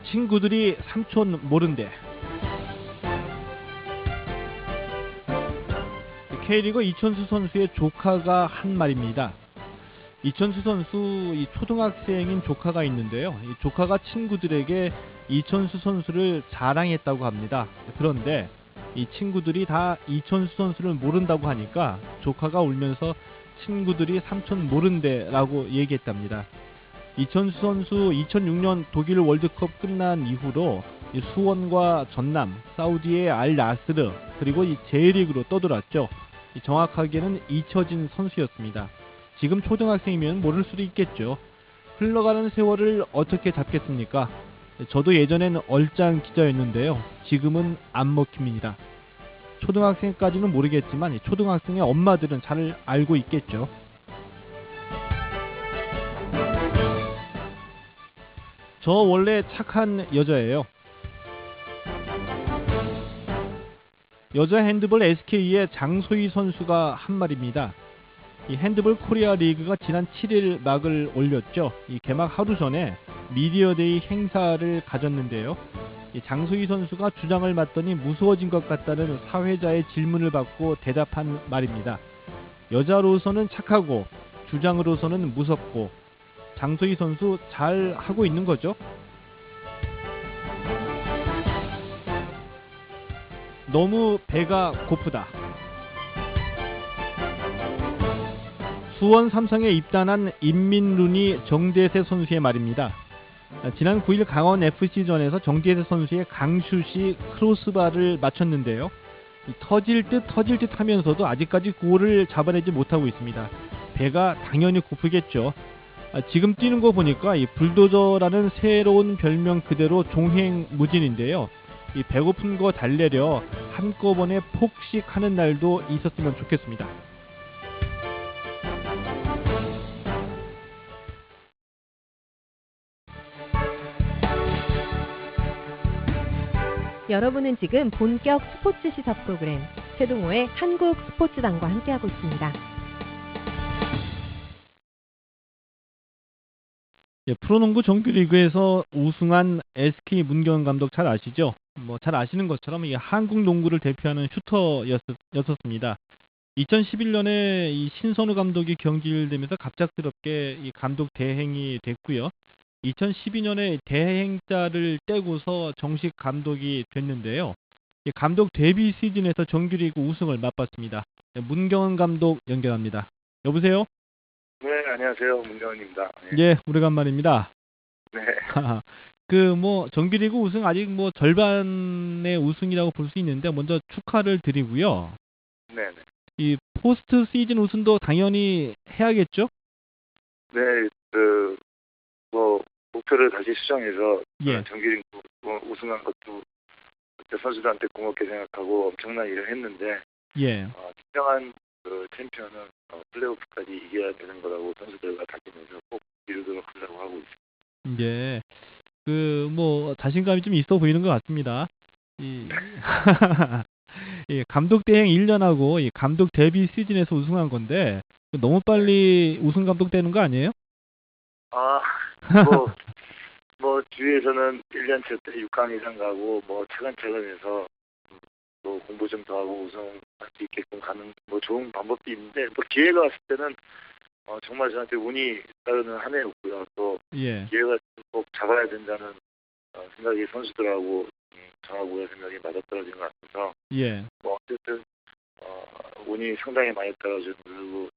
친구들이 삼촌 모른대. K리그 이천수 선수의 조카가 한 말입니다. 이천수 선수 이 초등학생인 조카가 있는데요. 이 조카가 친구들에게 이천수 선수를 자랑했다고 합니다. 그런데 이 친구들이 다 이천수 선수를 모른다고 하니까 조카가 울면서 친구들이 삼촌 모른대라고 얘기했답니다. 이천수 선수 2006년 독일 월드컵 끝난 이후로 이 수원과 전남, 사우디의 알 나스르 그리고 이 J리그로 떠돌았죠. 정확하게는 잊혀진 선수였습니다. 지금 초등학생이면 모를 수도 있겠죠. 흘러가는 세월을 어떻게 잡겠습니까? 저도 예전엔 얼짱 기자였는데요. 지금은 안 먹힙니다. 초등학생까지는 모르겠지만 초등학생의 엄마들은 잘 알고 있겠죠. 저 원래 착한 여자예요. 여자 핸드볼 SK의 장소희 선수가 한 말입니다. 이 핸드볼 코리아 리그가 지난 7일 막을 올렸죠. 이 개막 하루 전에 미디어데이 행사를 가졌는데요. 이 장소희 선수가 주장을 맡더니 무서워진 것 같다는 사회자의 질문을 받고 대답한 말입니다. 여자로서는 착하고 주장으로서는 무섭고 장소희 선수 잘 하고 있는 거죠? 너무 배가 고프다. 수원 삼성에 입단한 임민룬이 정대세 선수의 말입니다. 지난 9일 강원 FC전에서 정대세 선수의 강슛이 크로스바를 맞췄는데요. 터질 듯 하면서도 아직까지 골을 잡아내지 못하고 있습니다. 배가 당연히 고프겠죠. 지금 뛰는 거 보니까 이 불도저라는 새로운 별명 그대로 종횡무진인데요. 이 배고픈 거 달래려 한꺼번에 폭식하는 날도 있었으면 좋겠습니다.
여러분은 지금 본격 스포츠 시사 프로그램 최동호의 한국 스포츠단과 함께하고 있습니다.
예, 프로농구 정규리그에서 우승한 SK 문경원 감독 잘 아시죠? 잘 아시는 것처럼 이 한국 농구를 대표하는 슈터였었습니다. 2011년에 이 신선우 감독이 경질되면서 갑작스럽게 이 감독 대행이 됐고요. 2012년에 대행자를 떼고서 정식 감독이 됐는데요. 이 감독 데뷔 시즌에서 정규리그 우승을 맛봤습니다. 문경원 감독 연결합니다. 여보세요?
네, 안녕하세요. 문경원입니다.
예, 오래간만입니다.
네.
정규리그 우승 아직 절반의 우승이라고 볼 수 있는데 먼저 축하를 드리고요.
네.
이 포스트 시즌 우승도 당연히 해야겠죠?
네, 목표를 다시 수정해서
예.
정규리그 우승한 것도 그때 선수들한테 고맙게 생각하고 엄청난 일을 했는데
예.
진정한 챔피언은 플레이오프까지 이겨야 되는 거라고 선수들과 다짐해서 꼭 이루도록 하려고 하고 있습니다.
예. 자신감이 좀 있어 보이는 것 같습니다. 예, 감독 대행 1년하고 이 감독 데뷔 시즌에서 우승한 건데 너무 빨리 우승 감독 되는 거 아니에요?
주위에서는 1년차 때 6강 이상 가고 차근차근 해서 공부 좀 더 하고 우승할 수 있게끔 가는 좋은 방법도 있는데 기회가 왔을 때는 정말 저한테 운이 따르는 한 해였고요. 또
예.
기회가 꼭 잡아야 된다는 생각이 선수들하고 저하고의 생각이 맞아떨어진 것 같아서
예.
어쨌든 운이 상당히 많이 떨어지고 그리고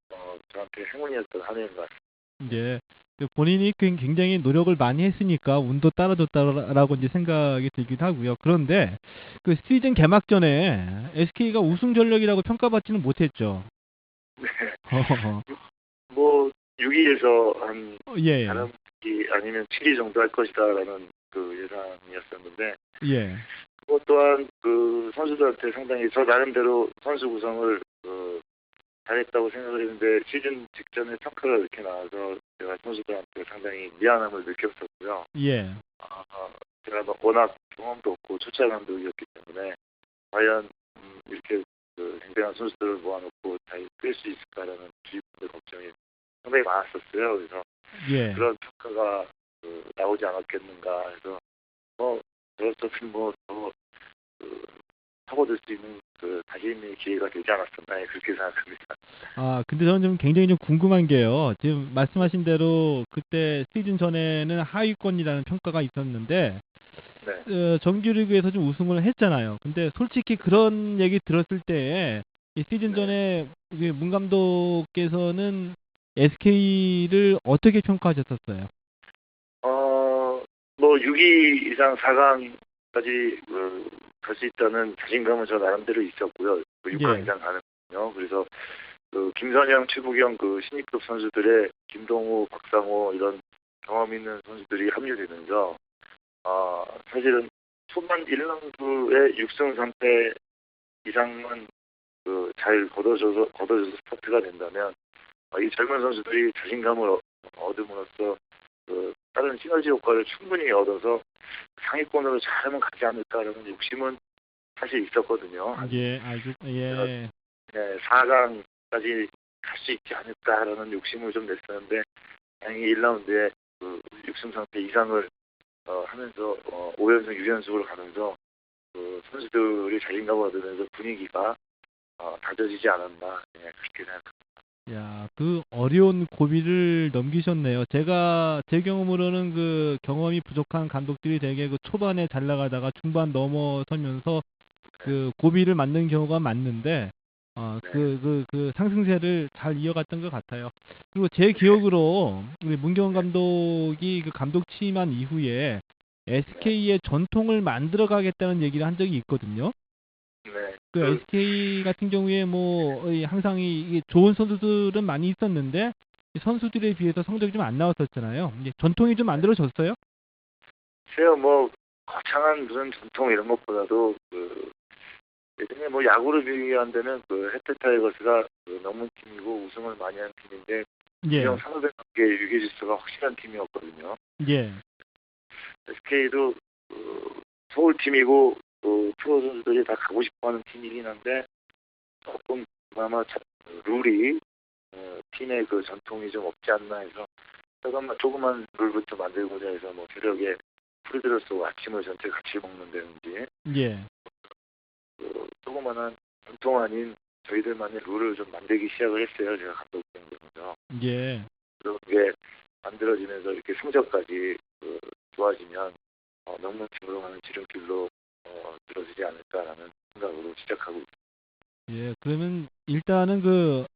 저한테 행운이었던 한 해인 것 같습니다.
예. 본인이 굉장히 노력을 많이 했으니까 운도 따라줬다라고 이제 생각이 들기도 하고요. 그런데 그 시즌 개막 전에 SK가 우승 전력이라고 평가받지는 못했죠.
네.
6위에서 한
예,
다른 이 아니면 7위 정도 할 것이다라는 그 예상이었었는데
예,
그것 또한 그 선수들한테 상당히 저 나름대로 선수 구성을 잘했다고 생각을 했는데 시즌 직전에 평가가 이렇게 나와서 제가 선수들한테 상당히 미안함을 느꼈었고요.
예,
아, 제가 워낙 경험도 없고 초짜 감독이었기 때문에 과연 이렇게 그 쟁쟁한 선수들을 모아놓고 잘 끌 수 있을까라는 주위분들 걱정이 상당히 많았었어요. 그래서
예.
그런 평가가 나오지 않았겠는가 해서 저로서는 뭐더 파고들 수 있는 그 다짐의 기회가 되지 않았었나 그렇게 생각합니다.
아, 근데 저는 좀 굉장히 좀 궁금한 게요. 지금 말씀하신 대로 그때 시즌 전에는 하위권이라는 평가가 있었는데
네.
정규리그에서 좀 우승을 했잖아요. 근데 솔직히 그런 얘기 들었을 때 이 시즌
네.
전에 문 감독께서는 SK를 어떻게 평가하셨었어요?
뭐 6위 이상 4강까지 갈 수 있다는 자신감은 저 나름대로 있었고요. 6강
예.
이상 가는군요. 그래서 김선영, 최부경 그 신입급 선수들의 김동우, 박상호 이런 경험 있는 선수들이 합류되면서 사실은 초반 1라운드에 6승 3패 이상만 잘 걷어줘서 스타트가 된다면 이 젊은 선수들이 자신감을 얻음으로써 다른 시너지 효과를 충분히 얻어서 상위권으로 잘하면 가지 않을까라는 욕심은 사실 있었거든요.
예, 아주 예,
네, 4강까지 갈 수 있지 않을까라는 욕심을 좀 냈었는데 다행히 1라운드에 6승 3패 이상을 하면서 5연승 6연승으로 가면서 선수들이 자신감을 얻으면서 분위기가 다져지지 않았나 그렇게 생각합니다.
야, 그 어려운 고비를 넘기셨네요. 제 경험으로는 그 경험이 부족한 감독들이 되게 그 초반에 잘 나가다가 중반 넘어서면서 그 고비를 맞는 경우가 많는데, 그 상승세를 잘 이어갔던 것 같아요. 그리고 제 기억으로 우리 문경원 감독이 그 감독 취임한 이후에 SK의 전통을 만들어 가겠다는 얘기를 한 적이 있거든요.
네.
그 SK 같은 경우에 뭐 항상 이게 좋은 선수들은 많이 있었는데 이 선수들에 비해서 성적이 좀 안 나왔었잖아요. 이제 전통이 좀 만들어졌어요?
글쎄요, 뭐 거창한 무슨 전통 이런 것보다도 예전에 뭐 야구를 비교한다면 해태 타이거스가 명문 팀이고 우승을 많이 한 팀인데
예,
분명 상대관계 유계질서가 확실한 팀이었거든요.
예,
SK도 서울 팀이고 프로 선수들이 다 가고 싶어하는 팀이긴 한데 조금 그나마 룰이 팀의 그 전통이 좀 없지 않나 해서 조그만 룰부터 만들고자 해서 뭐 새벽에 풀들을 쏘고 아침을 전체 같이 먹는다든지
예,
조그만한 전통 아닌 저희들만의 룰을 좀 만들기 시작을 했어요. 제가 감독된 되면서
예.
그런 게 만들어지면서 이렇게 성적까지 좋아지면 명문팀으로 가는 지름길로 들어지지 않을까라는 생각으로 시작하고 있습니다.
예, 그러면 일단은 그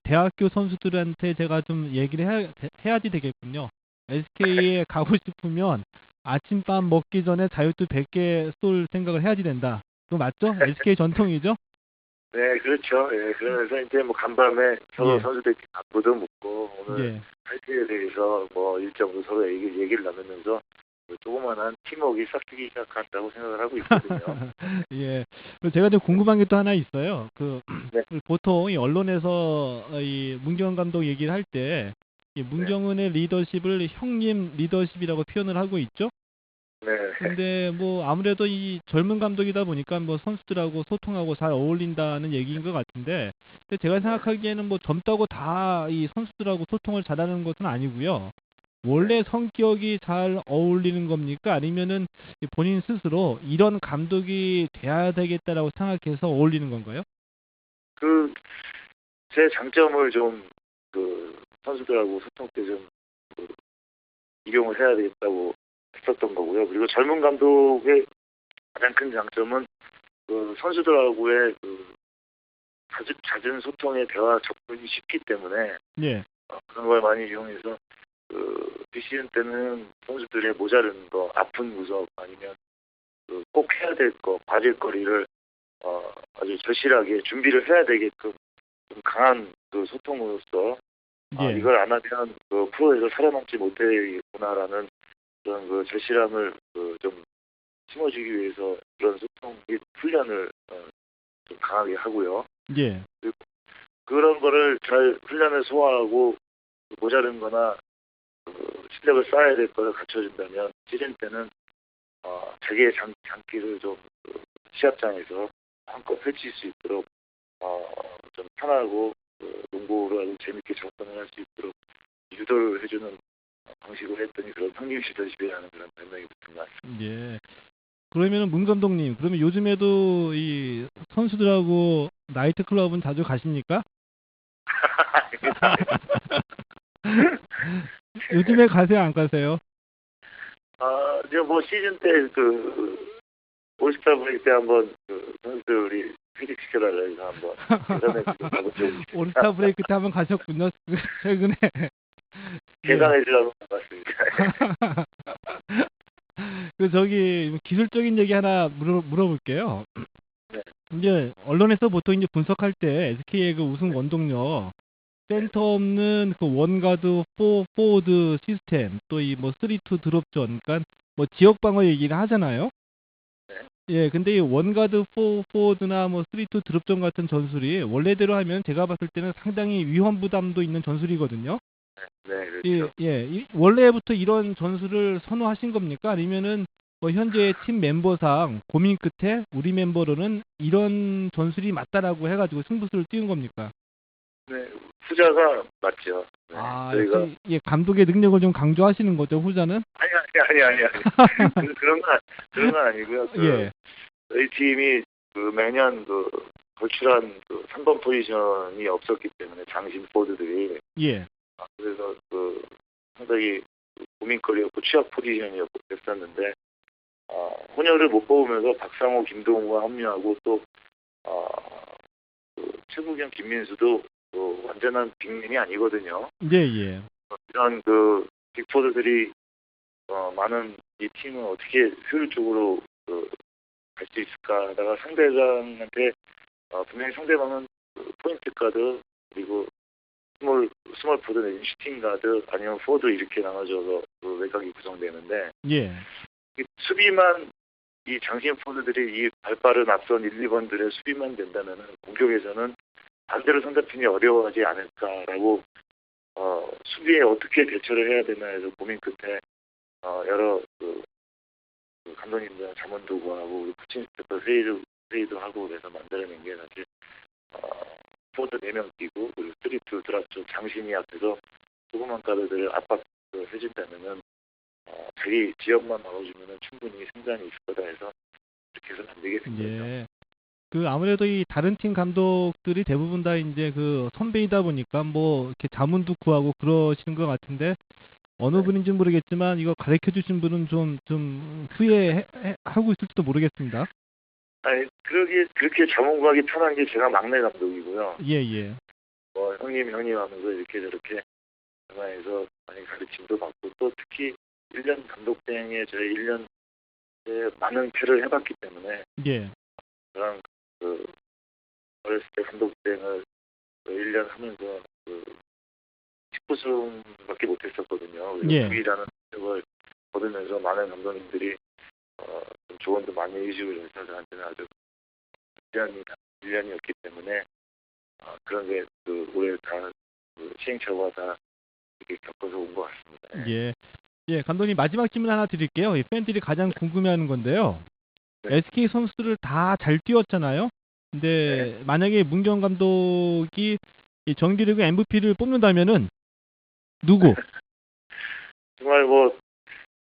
대학교 선수들한테 제가 좀 얘기를 해야지 되겠군요. SK에 가고 싶으면 아침밥 먹기 전에 자유투 100개 쏠 생각을 해야지 된다. 그거 맞죠? SK 전통이죠?
네, 그렇죠. 예, 그러면서 이제 뭐 간밤에 서로
예.
선수들끼리 안부도 묻고 오늘
예.
파이팅에 대해서 뭐 일정도 서로 얘기를 나누면서 조그만한 팀워크가 싹트기 시작한다고 생각을 하고 있거든요.
예. 그리고 제가 좀 궁금한 게 또 하나 있어요.
네.
보통 이 언론에서 이 문경은 감독 얘기를 할 때 이 문경은의 리더십을 형님 리더십이라고 표현을 하고 있죠.
네.
근데 뭐 아무래도 이 젊은 감독이다 보니까 뭐 선수들하고 소통하고 잘 어울린다는 얘기인 것 같은데, 근데 제가 생각하기에는 뭐 젊다고 다 이 선수들하고 소통을 잘하는 것은 아니고요. 원래 성격이 잘 어울리는 겁니까? 아니면은 본인 스스로 이런 감독이 돼야 되겠다라고 생각해서 어울리는 건가요?
제 장점을 좀 선수들하고 소통 때 좀 이용을 해야 되겠다고 했었던 거고요. 그리고 젊은 감독의 가장 큰 장점은 선수들하고의 잦은 소통의 대화 접근이 쉽기 때문에
예,
그런 걸 많이 이용해서 비시즌 때는 선수들의 모자른 거, 아픈 구석 아니면 꼭 해야 될 거, 과제거리를 아주 절실하게 준비를 해야 되게끔 좀 강한 소통으로서
예.
이걸 안 하면 그 프로에서 살아남지 못하겠구나라는 그런 그 절실함을 좀 심어주기 위해서 그런 소통 및 훈련을 좀 강하게 하고요.
예.
그런 거를 잘 훈련을 소화하고 모자른 거나 실력을 쌓아야 될 거를 갖춰준다면 시즌 때는 자기의 장기를 좀 시합장에서 한껏 펼칠 수 있도록 좀 편하고 농구를 아주 재밌게 접근을 할 수 있도록 유도를 해주는 방식으로 했더니 그런 형님 리더십이라는 그런 변명이 붙은 것 같습니다.
예. 그러면은 문 감독님, 그러면 요즘에도 이 선수들하고 나이트 클럽은 자주 가십니까? 요즘에 가세요, 안 가세요?
이제 뭐 시즌 때 올스타 브레이크 때 한번 선수들이 회식시켜달라 해서 한번 계산해 주려고
올스타 브레이크 때 한번 가셨군요, 최근에.
계산해 주려고 나갔습니다.
그 저기 기술적인 얘기 하나 물어볼게요.
네.
이제 언론에서 보통 이제 분석할 때 SK의 그 우승 원동력 센터 없는 그 원가드 포워드 시스템 또 이 뭐 3-2 드롭존 그러니까 뭐 지역 방어 얘기를 하잖아요.
네.
예, 근데 이 원가드 포워드나 뭐 3-2 드롭존 같은 전술이 원래대로 하면 제가 봤을 때는 상당히 위험 부담도 있는 전술이거든요.
네, 그렇죠.
원래부터 이런 전술을 선호하신 겁니까? 아니면은 뭐 현재 팀 멤버상 고민 끝에 우리 멤버로는 이런 전술이 맞다라고 해가지고 승부수를 띄운 겁니까?
네, 후자가 맞죠. 네, 저희가
역시 감독의 능력을 좀 강조하시는 거죠, 후자는?
아니. 그런 건 아니고요.
예,
저희 팀이 매년 걸출한 3번 포지션이 없었기 때문에 장신 포드들이
예,
그래서 상당히 고민거리였고 취약 포지션이었고 그랬었는데 혼혈을 못 뽑으면서 박상호, 김동우가 합류하고 또 최국영, 김민수도 완전한 빅맨이 아니거든요.
예.
이런 빅포드들이 많은 이 팀을 어떻게 효율적으로 갈 수 있을까 하다가 상대방한테 분명히 상대방은 포인트 가드 그리고 스몰 포드 내지 슈팅 가드 아니면 포드 이렇게 나눠져서 외곽이 구성되는데
예,
수비만 이 장신 포드들이 이 발빠른 앞선 1, 2번들의 수비만 된다면 공격에서는 반대로 상대팀이 어려워하지 않을까라고 수비에 어떻게 대처를 해야 되나 해서 고민 끝에 여러 감독님들 자문도구하고 우리 코칭 스태프 회의도 하고 그래서 만들어낸 게 사실 포드 4명 뛰고 그리고 3-2 드랍존 장신이 앞에서 조그만 가드들을 압박해준다면은 자기 지역만 막아주면은 충분히 승산이 있을 거다 해서 이렇게 해서 만들게 된 거죠.
예. 그 아무래도 이 다른 팀 감독들이 대부분 다 이제 그 선배이다 보니까 뭐 이렇게 자문도 구하고 그러시는 것 같은데 어느 분인지 모르겠지만 이거 가르쳐 주신 분은 좀 후회하고 있을지도 모르겠습니다.
아니 그렇게 자문 구하기 편한 게 제가 막내 감독이고요.
예.
형님 하면서 이렇게 저렇게 전화해서 많이 가르침도 받고 또 특히 1년 감독생에 저희 1년에 많은 표를 해봤기 때문에
예.
저랑 어렸을 때 감독생을 1년 하면서 19승밖에 못했었거든요. 그리고
예.
6위라는 성적을 거두면서 많은 감독님들이 좀 조언도 많이 해주고 그래서 저한테는 아주 1년이었기 때문에 그런 게 올해 다 시행착오가 다 이렇게 겪어서 온 것 같습니다.
예, 감독님 마지막 질문 하나 드릴게요. 이 팬들이 가장 궁금해하는 건데요.
네.
SK 선수들을 다 잘 뛰었잖아요. 근데 만약에 문경 감독이 이 정규리그 MVP를 뽑는다면은 누구?
정말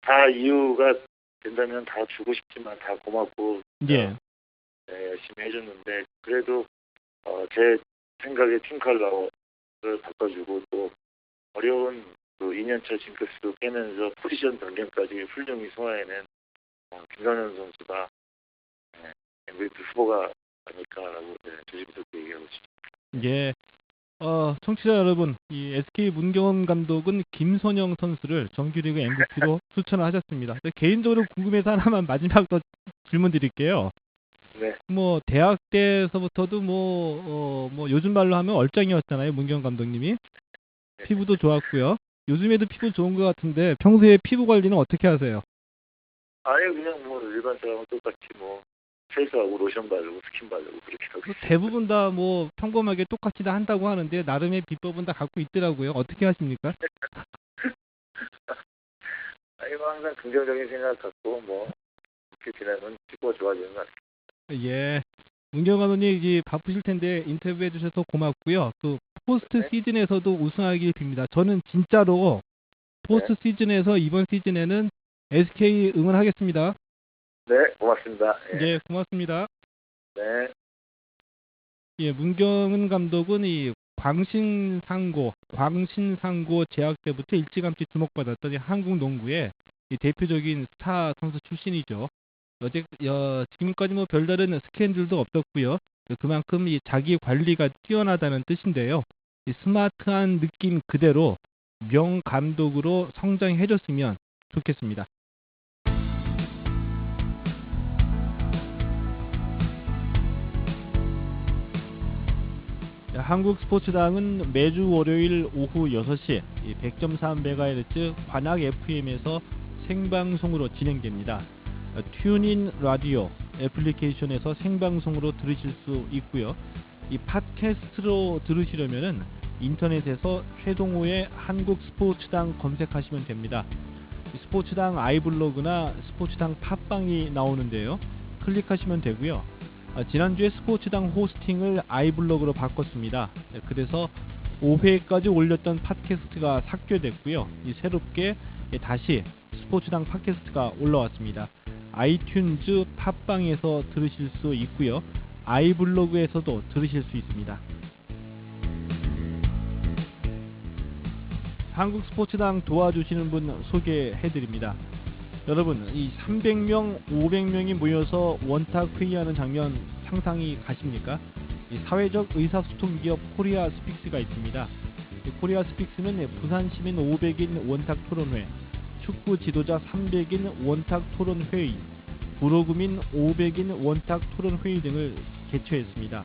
다 이유가 된다면 다 주고 싶지만 다 고맙고
예.
열심히 해줬는데 그래도 제 생각에 팀 컬러를 바꿔주고 또 어려운 2년차 징크스도 깨면서 포지션 변경까지 훌륭히 소화해낸 김성현 선수가 MVP 후보가 아닐까라고 조심스럽게 얘기하고 싶습니다.
예. 청취자 여러분, 이 SK 문경 감독은 김선영 선수를 정규리그 MVP로 추천을 하셨습니다. 개인적으로 궁금해서 하나만 마지막 더 질문 드릴게요.
네.
뭐 대학 때서부터도 뭐 요즘 말로 하면 얼짱이었잖아요, 문경 감독님이. 피부도 좋았고요. 요즘에도 피부 좋은 것 같은데 평소에 피부 관리는 어떻게 하세요?
아예 그냥 뭐 일반 사람은 똑같이 뭐 세수하고 로션 바르고 스킨 바르고 그렇게 하고
뭐
있어요.
대부분 다 뭐 평범하게 똑같이 다 한다고 하는데 나름의 비법은 다 갖고 있더라고요. 어떻게 하십니까?
아니 뭐 항상 긍정적인 생각 갖고 뭐 이렇게 지내면 피부가 좋아지는 것 같아요.
예. 문경 감독님 이제 바쁘실 텐데 인터뷰해 주셔서 고맙고요. 그 포스트
네.
시즌에서도 우승하길 빕니다. 저는 진짜로 포스트 시즌에서 이번 시즌에는 SK 응원하겠습니다.
네, 고맙습니다. 예.
예, 고맙습니다.
네.
예, 문경은 감독은 이 광신상고 재학 때부터 일찌감치 주목받았던 이 한국 농구의 이 대표적인 스타 선수 출신이죠. 지금까지 뭐 별다른 스캔들도 없었고요. 그만큼 이 자기 관리가 뛰어나다는 뜻인데요. 이 스마트한 느낌 그대로 명 감독으로 성장해줬으면 좋겠습니다. 한국 스포츠당은 매주 월요일 오후 6시 100.3MHz 관악 FM에서 생방송으로 진행됩니다. 튜닝 라디오 애플리케이션에서 생방송으로 들으실 수 있고요. 이 팟캐스트로 들으시려면은 인터넷에서 최동호의 한국 스포츠당 검색하시면 됩니다. 스포츠당 아이블로그나 스포츠당 팟빵이 나오는데요. 클릭하시면 되고요. 지난주에 스포츠당 호스팅을 아이블로그로 바꿨습니다. 그래서 5회까지 올렸던 팟캐스트가 삭제됐고요. 새롭게 다시 스포츠당 팟캐스트가 올라왔습니다. 아이튠즈 팟빵에서 들으실 수 있고요. 아이블로그에서도 들으실 수 있습니다. 한국 스포츠당 도와주시는 분 소개해드립니다. 여러분, 이 300명, 500명이 모여서 원탁 회의하는 장면 상상이 가십니까? 이 사회적 의사소통 기업 코리아 스픽스가 있습니다. 코리아 스픽스는 부산 시민 500인 원탁 토론회, 축구 지도자 300인 원탁 토론 회의, 구로구민 500인 원탁 토론 회의 등을 개최했습니다.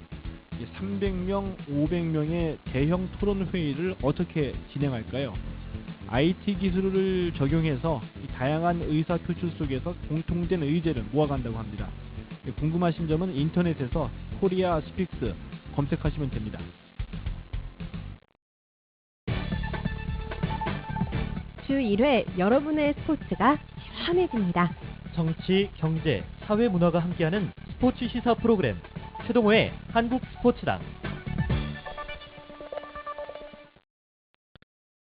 300명, 500명의 대형 토론 회의를 어떻게 진행할까요? IT 기술을 적용해서 다양한 의사 표출 속에서 공통된 의제를 모아간다고 합니다. 궁금하신 점은 인터넷에서 코리아 스픽스 검색하시면 됩니다.
주 1회 여러분의 스포츠가 시원해집니다.
정치, 경제, 사회 문화가 함께하는 스포츠 시사 프로그램 최동호의 한국 스포츠당.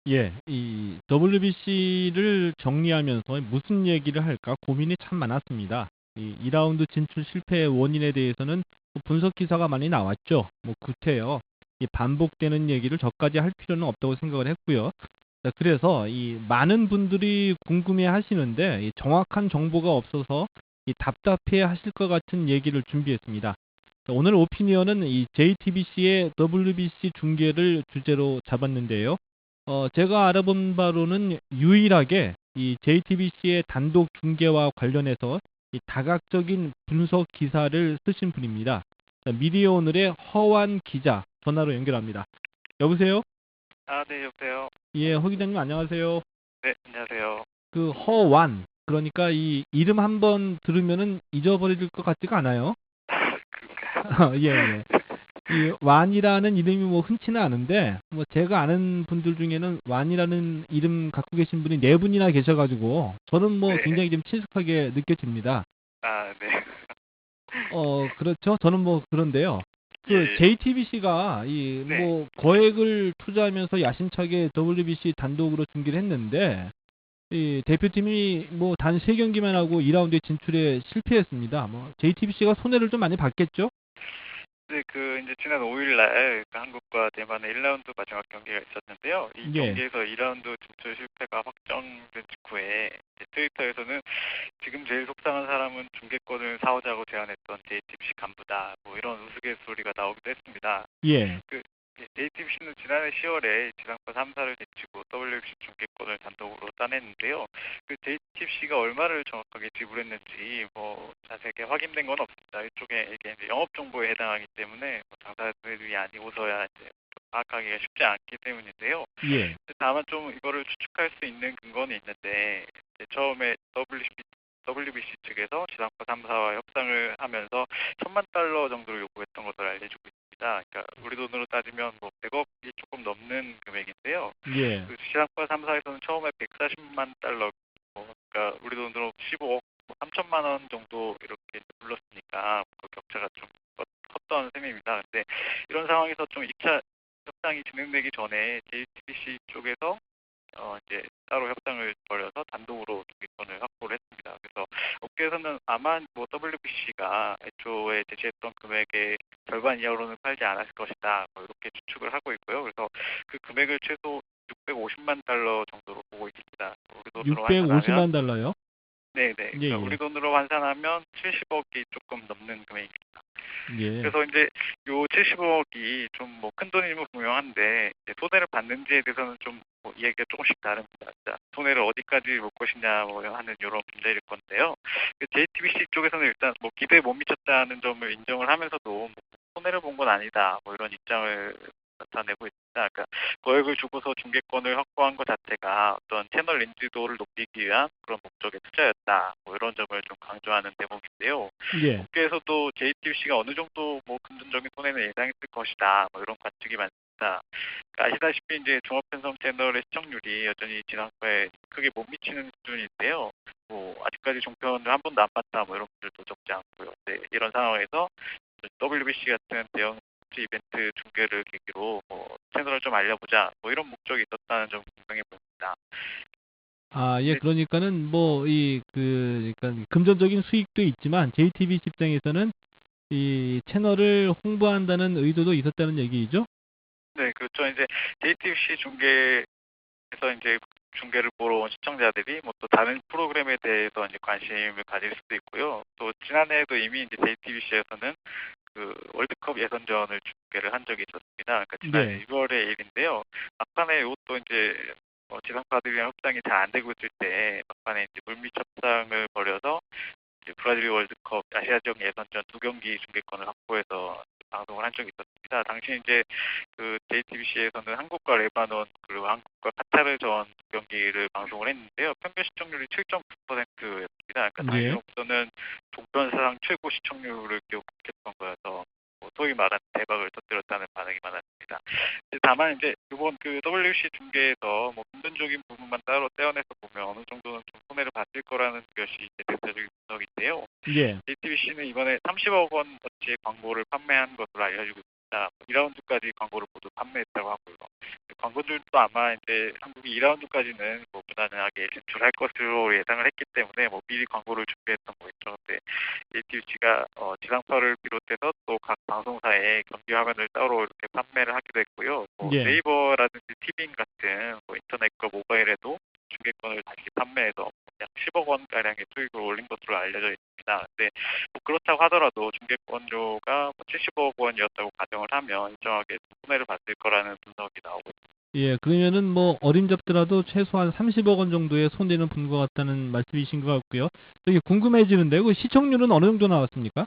예, 이 WBC를 정리하면서 무슨 얘기를 할까 고민이 참 많았습니다. 이 2라운드 진출 실패의 원인에 대해서는 분석 기사가 많이 나왔죠. 뭐 구태여 이 반복되는 얘기를 저까지 할 필요는 없다고 생각을 했고요. 자, 그래서 이 많은 분들이 궁금해 하시는데 이 정확한 정보가 없어서 이 답답해 하실 것 같은 얘기를 준비했습니다. 자, 오늘 오피니언은 이 JTBC의 WBC 중계를 주제로 잡았는데요. 제가 알아본 바로는 유일하게 이 JTBC의 단독 중계와 관련해서 이 다각적인 분석 기사를 쓰신 분입니다. 자, 미디어 오늘의 허완 기자 전화로 연결합니다. 여보세요?
네, 여보세요.
예, 허 기자님 안녕하세요.
네, 안녕하세요.
그 허완, 그러니까 이 이름 한번 들으면은 잊어버릴 것 같지가 않아요.
그러니까요.
예, 예. 이 완이라는 이름이 뭐 흔치는 않은데 뭐 제가 아는 분들 중에는 완이라는 이름 갖고 계신 분이 4분이나 계셔가지고 저는 뭐
네.
굉장히 좀 친숙하게 느껴집니다.
네.
그렇죠. 저는 뭐 그런데요. 그
예.
JTBC가 이
네.
뭐 거액을 투자하면서 야심차게 WBC 단독으로 중계를 했는데 이 대표팀이 뭐 단 3경기만 하고 2라운드에 진출에 실패했습니다. 뭐 JTBC가 손해를 좀 많이 봤겠죠?
네, 이제 지난 5일날 한국과 대만의 1라운드 마지막 경기가 있었는데요. 이
예.
경기에서 2라운드 진출 실패가 확정된 직후에 이제 트위터에서는 지금 제일 속상한 사람은 중계권을 사오자고 제안했던 JTBC 간부다. 뭐 이런 우스갯소리가 나오기도 했습니다.
예.
JTBC는 지난해 10월에 지상파 3사를 제치고 WBC 중계권을 단독으로 따냈는데요. JTBC가 얼마를 정확하게 지불했는지 뭐 자세하게 확인된 건 없습니다. 이쪽에 이게 이제 영업 정보에 해당하기 때문에 뭐 당사자들이 아니고서야 이제
파악하기가 쉽지 않기 때문인데요.
예.
다만 좀 이거를 추측할 수 있는 근거는 있는데 이제 처음에 WBC 측에서 지상파 3사와 협상을 하면서 1,000만 달러 정도를 요구했던 것으로 알려지고 있습니다. 그러니까 우리 돈으로 따지면 뭐 100억이 조금 넘는 금액인데요.
예.
그 지상파 3사에서는 처음에 140만 달러, 그러니까 우리 돈으로 15억 3천만 원 정도 이렇게 불렀으니까 그 격차가 좀 컸던 셈입니다. 근데 이런 상황에서 좀 2차 협상이 진행되기 전에 JTBC 쪽에서 이제 따로 협상을 벌여서 단독으로 중개권을 확보를 했습니다. 그래서 업계에서는 아마 뭐 WBC가 애초에 제시했던 금액의 절반 이하로는 팔지 않았을 것이다. 뭐 이렇게 추측을 하고 있고요. 그래서 그 금액을 최소 650만 달러 정도로 보고 있습니다. 우리 돈으로
650만 달러요?
네네.
예,
그러니까
예.
우리 돈으로 환산하면 70억이 조금 넘는 금액입니다.
예.
그래서 이제 요 70억이 좀 뭐 큰 돈이면 분명한데 이제 손해를 받는지에 대해서는 좀 뭐 이야기가 조금씩 다릅니다. 자, 손해를 어디까지 볼 것이냐 뭐 하는 이런 문제일 건데요. 그 JTBC 쪽에서는 일단 뭐 기대에 못 미쳤다는 점을 인정을 하면서도 뭐 손해를 본 건 아니다. 뭐 이런 입장을 나타내고 있습니다. 그러니까 거액을 주고서 중개권을 확보한 것 자체가 어떤 채널 인지도를 높이기 위한 그런 목적의 투자였다. 뭐 이런 점을 좀 강조하는 대목인데요.
예.
업계에서도 JTBC가 어느 정도 뭐 금전적인 손해는 예상했을 것이다. 뭐 이런 관측이 많습니다. 그러니까 아시다시피 이제 종합편성 채널의 시청률이 여전히 지상파에 크게 못 미치는 수준인데요. 뭐 아직까지 종편을 한 번도 안 봤다. 뭐 이런 분들도 적지 않고요. 네, 이런 상황에서 WBC 같은 대형 스포츠 이벤트 중계를 계기로 뭐 채널을 좀 알려보자. 뭐 이런 목적이 있었다는 점 분명해 보입니다.
아, 예, 그러니까는 뭐 그러니까 금전적인 수익도 있지만 JTBC 입장에서는 이 채널을 홍보한다는 의도도 있었다는 얘기죠?
네, 그렇죠. 이제 JTBC 중계에서 이제 중계를 보러 온 시청자들이 뭐 또 다른 프로그램에 대해서 이제 관심을 가질 수도 있고요. 또 지난해에도 이미 이제 JTBC에서는 그 월드컵 예선전을 중계를 한 적이 있었습니다. 그러니까 지난
네.
2월의 일인데요. 막판에 이것도 이제 지상파들이랑 협상이 잘 안 되고 있을 때 막판에 이제 물밑 협상을 벌여서 이제 브라질 월드컵 아시아 지역 예선전 2경기 중계권을 확보해서 방송을 한 적이 있었습니다. 당시 이제 그 JTBC에서는 한국과 레바논 그리고 한국과 카타르전 경기를 방송을 했는데요. 평균 시청률이 7.9%였습니다. 그러니까
예.
당시로부터는 종편사상 최고 시청률을 기록했던 거여서 소위 말하는 대박을 터뜨렸다는 반응이 많았습니다. 다만 이제 이번 그 WBC 중계에서 뭐 금전적인 부분만 따로 떼어내서 보면 어느 정도는 좀 손해를 봤을 거라는 것이 이제 대표적인 분석인데요.
예.
JTBC는 이번에 30억 원 어치의 광고를 판매한 것으로 알려지고 있습니다. 2라운드까지 광고를 모두 판매했다고 하고요. 광고주도 아마 이제 한국이 2라운드까지는 뭐 무난하게 진출할 것으로 예상을 했기 때문에 뭐 미리 광고를 준비했던 거겠죠. 근데 JTBC가 지상파를 비롯해서 또 각 방송사의 경기 화면을 따로 이렇게 판매를 하기도 했고요. 뭐
예.
네이버라든지 티빙 같은 뭐 인터넷과 모바일에도 중계권을 다시 판매해서 약 10억 원 가량의 수익을 올린 것으로 알려져 있습니다. 근데 뭐 그렇다고 하더라도 중계권료가 70억 원이었다고 가정을 하면 일정하게 손해를 봤을 거라는 분석이 나오고 있습니다.
예, 그러면은 뭐 어림잡더라도 최소한 30억 원 정도의 손해는 본 것 같다는 말씀이신 것 같고요. 저기 궁금해지는데 그 시청률은 어느 정도 나왔습니까?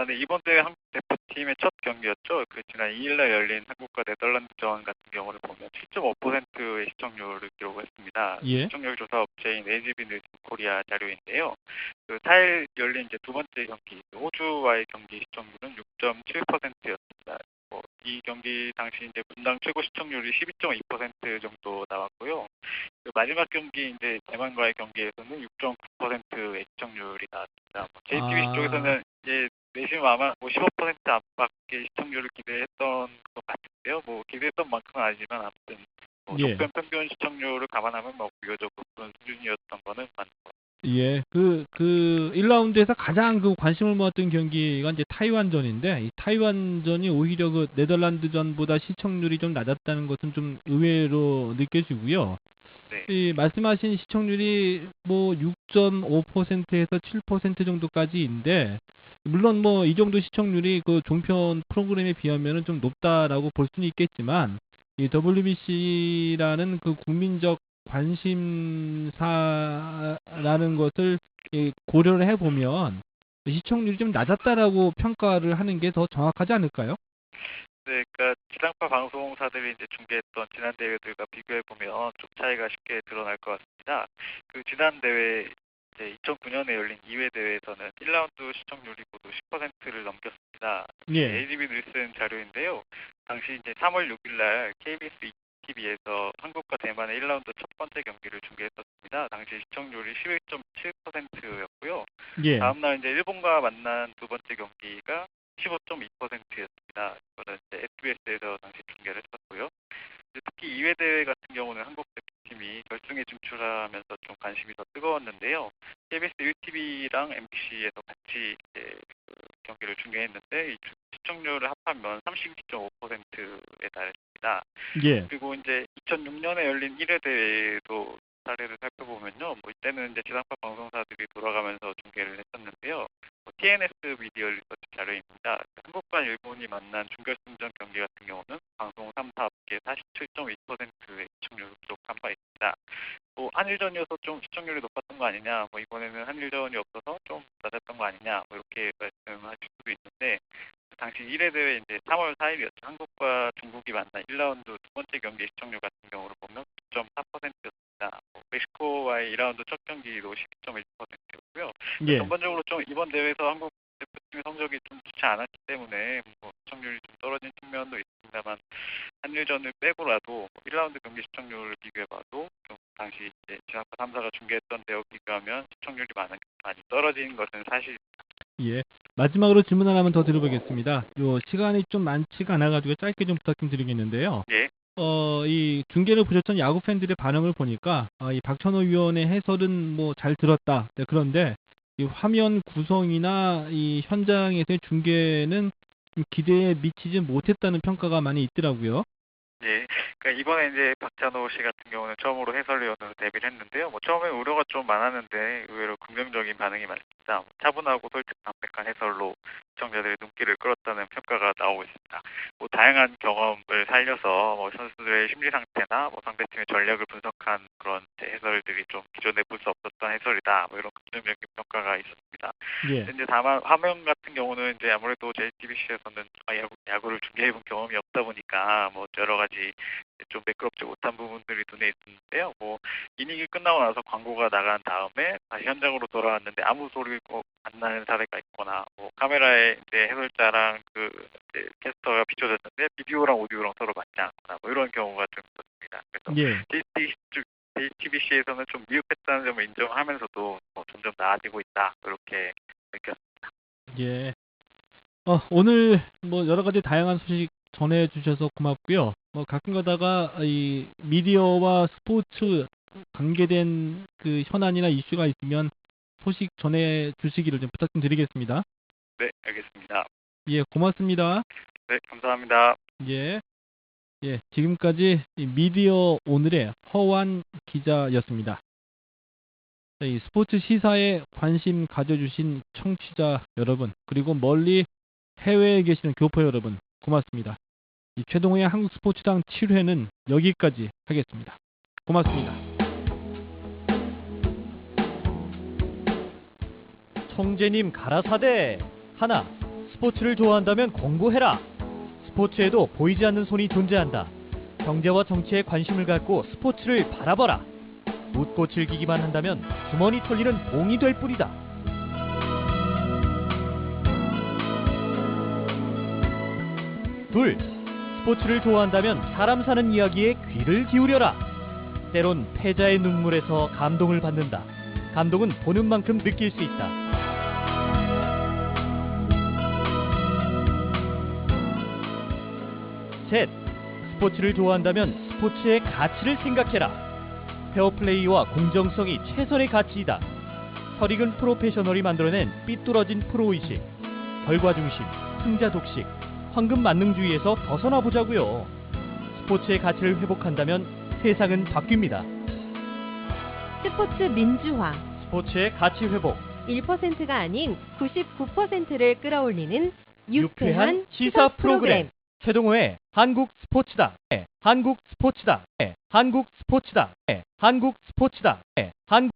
네, 이번 대회 한국 대표팀의 첫 경기였죠. 그 지난 2일날 열린 한국과 네덜란드전 같은 경우를 보면 7.5%의 시청률을 기록했습니다.
예.
시청률 조사 업체인 LGB 뉴스 코리아 자료인데요. 그 4일 열린 이제 두 번째 경기 호주와의 경기 시청률은 6.7%였습니다. 이 경기 당시 이제 분당 최고 시청률이 12.2% 정도 나왔고요. 그 마지막 경기 이제 대만과의 경기에서는 6.9%의 시청률이 나왔습니다. JTBC 쪽에서는 이제 내심 아마 15% 안팎의 시청률을 기대했던 것 같은데요. 뭐 기대했던 만큼은 아니지만 아무튼
예.
종편 평균 시청률을 감안하면 뭐 비교적 높은 수준이었던 거는 맞는 것 같습니다.
예, 그 1라운드에서 가장 그 관심을 모았던 경기가 이제 타이완전인데, 이 타이완전이 오히려 그 네덜란드전보다 시청률이 좀 낮았다는 것은 좀 의외로 느껴지고요.
네.
이 말씀하신 시청률이 뭐 6.5%에서 7% 정도까지인데, 물론 뭐 이 정도 시청률이 그 종편 프로그램에 비하면은 좀 높다라고 볼 수는 있겠지만, 이 WBC라는 그 국민적 관심사라는 것을 고려를 해보면 시청률이 좀 낮았다라고 평가를 하는 게 더 정확하지 않을까요?
네, 그러니까 지상파 방송사들이 이제 중계했던 지난 대회들과 비교해 보면 좀 차이가 쉽게 드러날 것 같습니다. 그 지난 대회 이제 2009년에 열린 2회 대회에서는 1라운드 시청률이 모두 10%를 넘겼습니다.
예.
ADB 닐슨 자료인데요. 당시 이제 3월 6일 날 KBS TV에서 한국과 대만의 1라운드 첫 번째 경기를 중계했었습니다. 당시 시청률이 11.7%였고요.
예.
다음 날 이제 일본과 만난 두 번째 경기가 15.2%였습니다. 이거는 이제 SBS에서 당시 중계를 했었고요. 특히 2회 대회 같은 경우는 한국 대표팀이 결승에 진출하면서 좀 관심이 더 뜨거웠는데요. KBS 1TV랑 MBC에서 같이 이제 그 경기를 중계했는데 이 시청률을 합하면 32.5%에 달했습니다.
예.
그리고 이제 2006년에 열린 1회 대회도 사례를 살펴보면요. 뭐 이때는 이제 지상파 방송사들이 돌아가면서 중계를 했었는데요. TNS 미디어 리서치 자료입니다. 한국과 일본이 만난 준결승전 경기 같은 경우는 방송 3사 합계 47.2%의 시청률을 기록한 바 있습니다. 뭐 한일전이어서 좀 시청률이 높았던 거 아니냐, 뭐 이번에는 한일전이 없어서 좀 낮았던 거 아니냐, 뭐 이렇게 말씀하실 수도 있는데 당시 1회 대회 이제 3월 4일이었죠. 한국과 중국이 만난 1라운드 두 번째 경기 시청률 같은 경우를 보면 9.4%였습니다. 멕시코와의 2라운드 첫 경기도 12.1%였고요.
예.
전반적으로 좀 이번 대회에서 한국 대표팀의 성적이 좀 좋지 않았기 때문에 뭐 시청률이 좀 떨어진 측면도 있습니다만 한일전을 빼고라도 1라운드 경기 시청률을 비교해봐도 좀 당시 이제 지상파 3사가 중계했던 대회와 비교하면 시청률이 많이 떨어진 것은 사실입니다.
예. 마지막으로 질문 하나만 더 드려보겠습니다. 요 시간이 좀 많지가 않아가지고 짧게 좀 부탁 좀 드리겠는데요.
예.
이 중계를 보셨던 야구 팬들의 반응을 보니까 이 박찬호 위원의 해설은 뭐 잘 들었다. 네, 그런데 이 화면 구성이나 이 현장에서의 중계는 좀 기대에 미치지 못했다는 평가가 많이 있더라고요.
예. 그러니까 이번에 이제 박찬호 씨 같은 경우는 처음으로 해설위원으로 데뷔를 했는데요. 뭐 처음에 우려가 좀 많았는데 의외로 긍정적인 반응이 많습니다. 차분하고 솔직 담백한 해설로 시청자들의 눈길을 끌었다는 평가가 나오고 있습니다. 뭐 다양한 경험을 살려서 뭐 선수들의 심리 상태나 뭐 상대팀의 전략을 분석한 그런 해설들이 좀 기존에 볼 수 없었던 해설이다. 뭐 이런 긍정적인 평가가 있었습니다.
예.
근데 다만 화면 같은 경우는 이제 아무래도 JTBC에서는 야구를 중계해본 경험이 없다 보니까 뭐 여러 가지 좀 매끄럽지 못한 부분들이 눈에 있었는데요. 뭐 이닝이 끝나고 나서 광고가 나간 다음에 다시 현장으로 돌아왔는데 아무 소리가 안 나는 사례가 있거나 뭐 카메라에 이제 해설자랑 그 이제 캐스터가 비춰졌는데 비디오랑 오디오랑 서로 맞지 않거나 뭐 이런 경우가 좀 있었습니다. 그래서
예.
JTBC에서는 좀 미흡했다는 점을 인정하면서도 뭐 점점 나아지고 있다 이렇게 느꼈습니다.
예. 오늘 뭐 여러 가지 다양한 소식 전해주셔서 고맙고요. 가끔 가다가 이 미디어와 스포츠 관계된 그 현안이나 이슈가 있으면 소식 전해주시기를 좀 부탁 좀 드리겠습니다.
네, 알겠습니다.
예, 고맙습니다.
네, 감사합니다.
예. 예, 지금까지 이 미디어 오늘의 허완 기자였습니다. 이 스포츠 시사에 관심 가져주신 청취자 여러분, 그리고 멀리 해외에 계시는 교포 여러분, 고맙습니다. 이 최동호의 한국 스포츠당 7회는 여기까지 하겠습니다. 고맙습니다.
청재님 가라사대. 하나, 스포츠를 좋아한다면 공부해라. 스포츠에도 보이지 않는 손이 존재한다. 경제와 정치에 관심을 갖고 스포츠를 바라봐라. 웃고 즐기기만 한다면 주머니 털리는 봉이 될 뿐이다. 둘, 스포츠를 좋아한다면 사람 사는 이야기에 귀를 기울여라. 때론 패자의 눈물에서 감동을 받는다. 감동은 보는 만큼 느낄 수 있다. 셋, 스포츠를 좋아한다면 스포츠의 가치를 생각해라. 페어플레이와 공정성이 최선의 가치이다. 설익은 프로페셔널이 만들어낸 삐뚤어진 프로의식, 결과중심, 승자독식, 황금 만능주의에서 벗어나 보자고요. 스포츠의 가치를 회복한다면 세상은 바뀝니다.
스포츠 민주화.
스포츠의 가치 회복.
1%가 아닌 99%를 끌어올리는
유쾌한 시사 프로그램. 최동호의 한국 스포츠당. 한국 스포츠당. 한국 스포츠당. 한국 스포츠당. 한국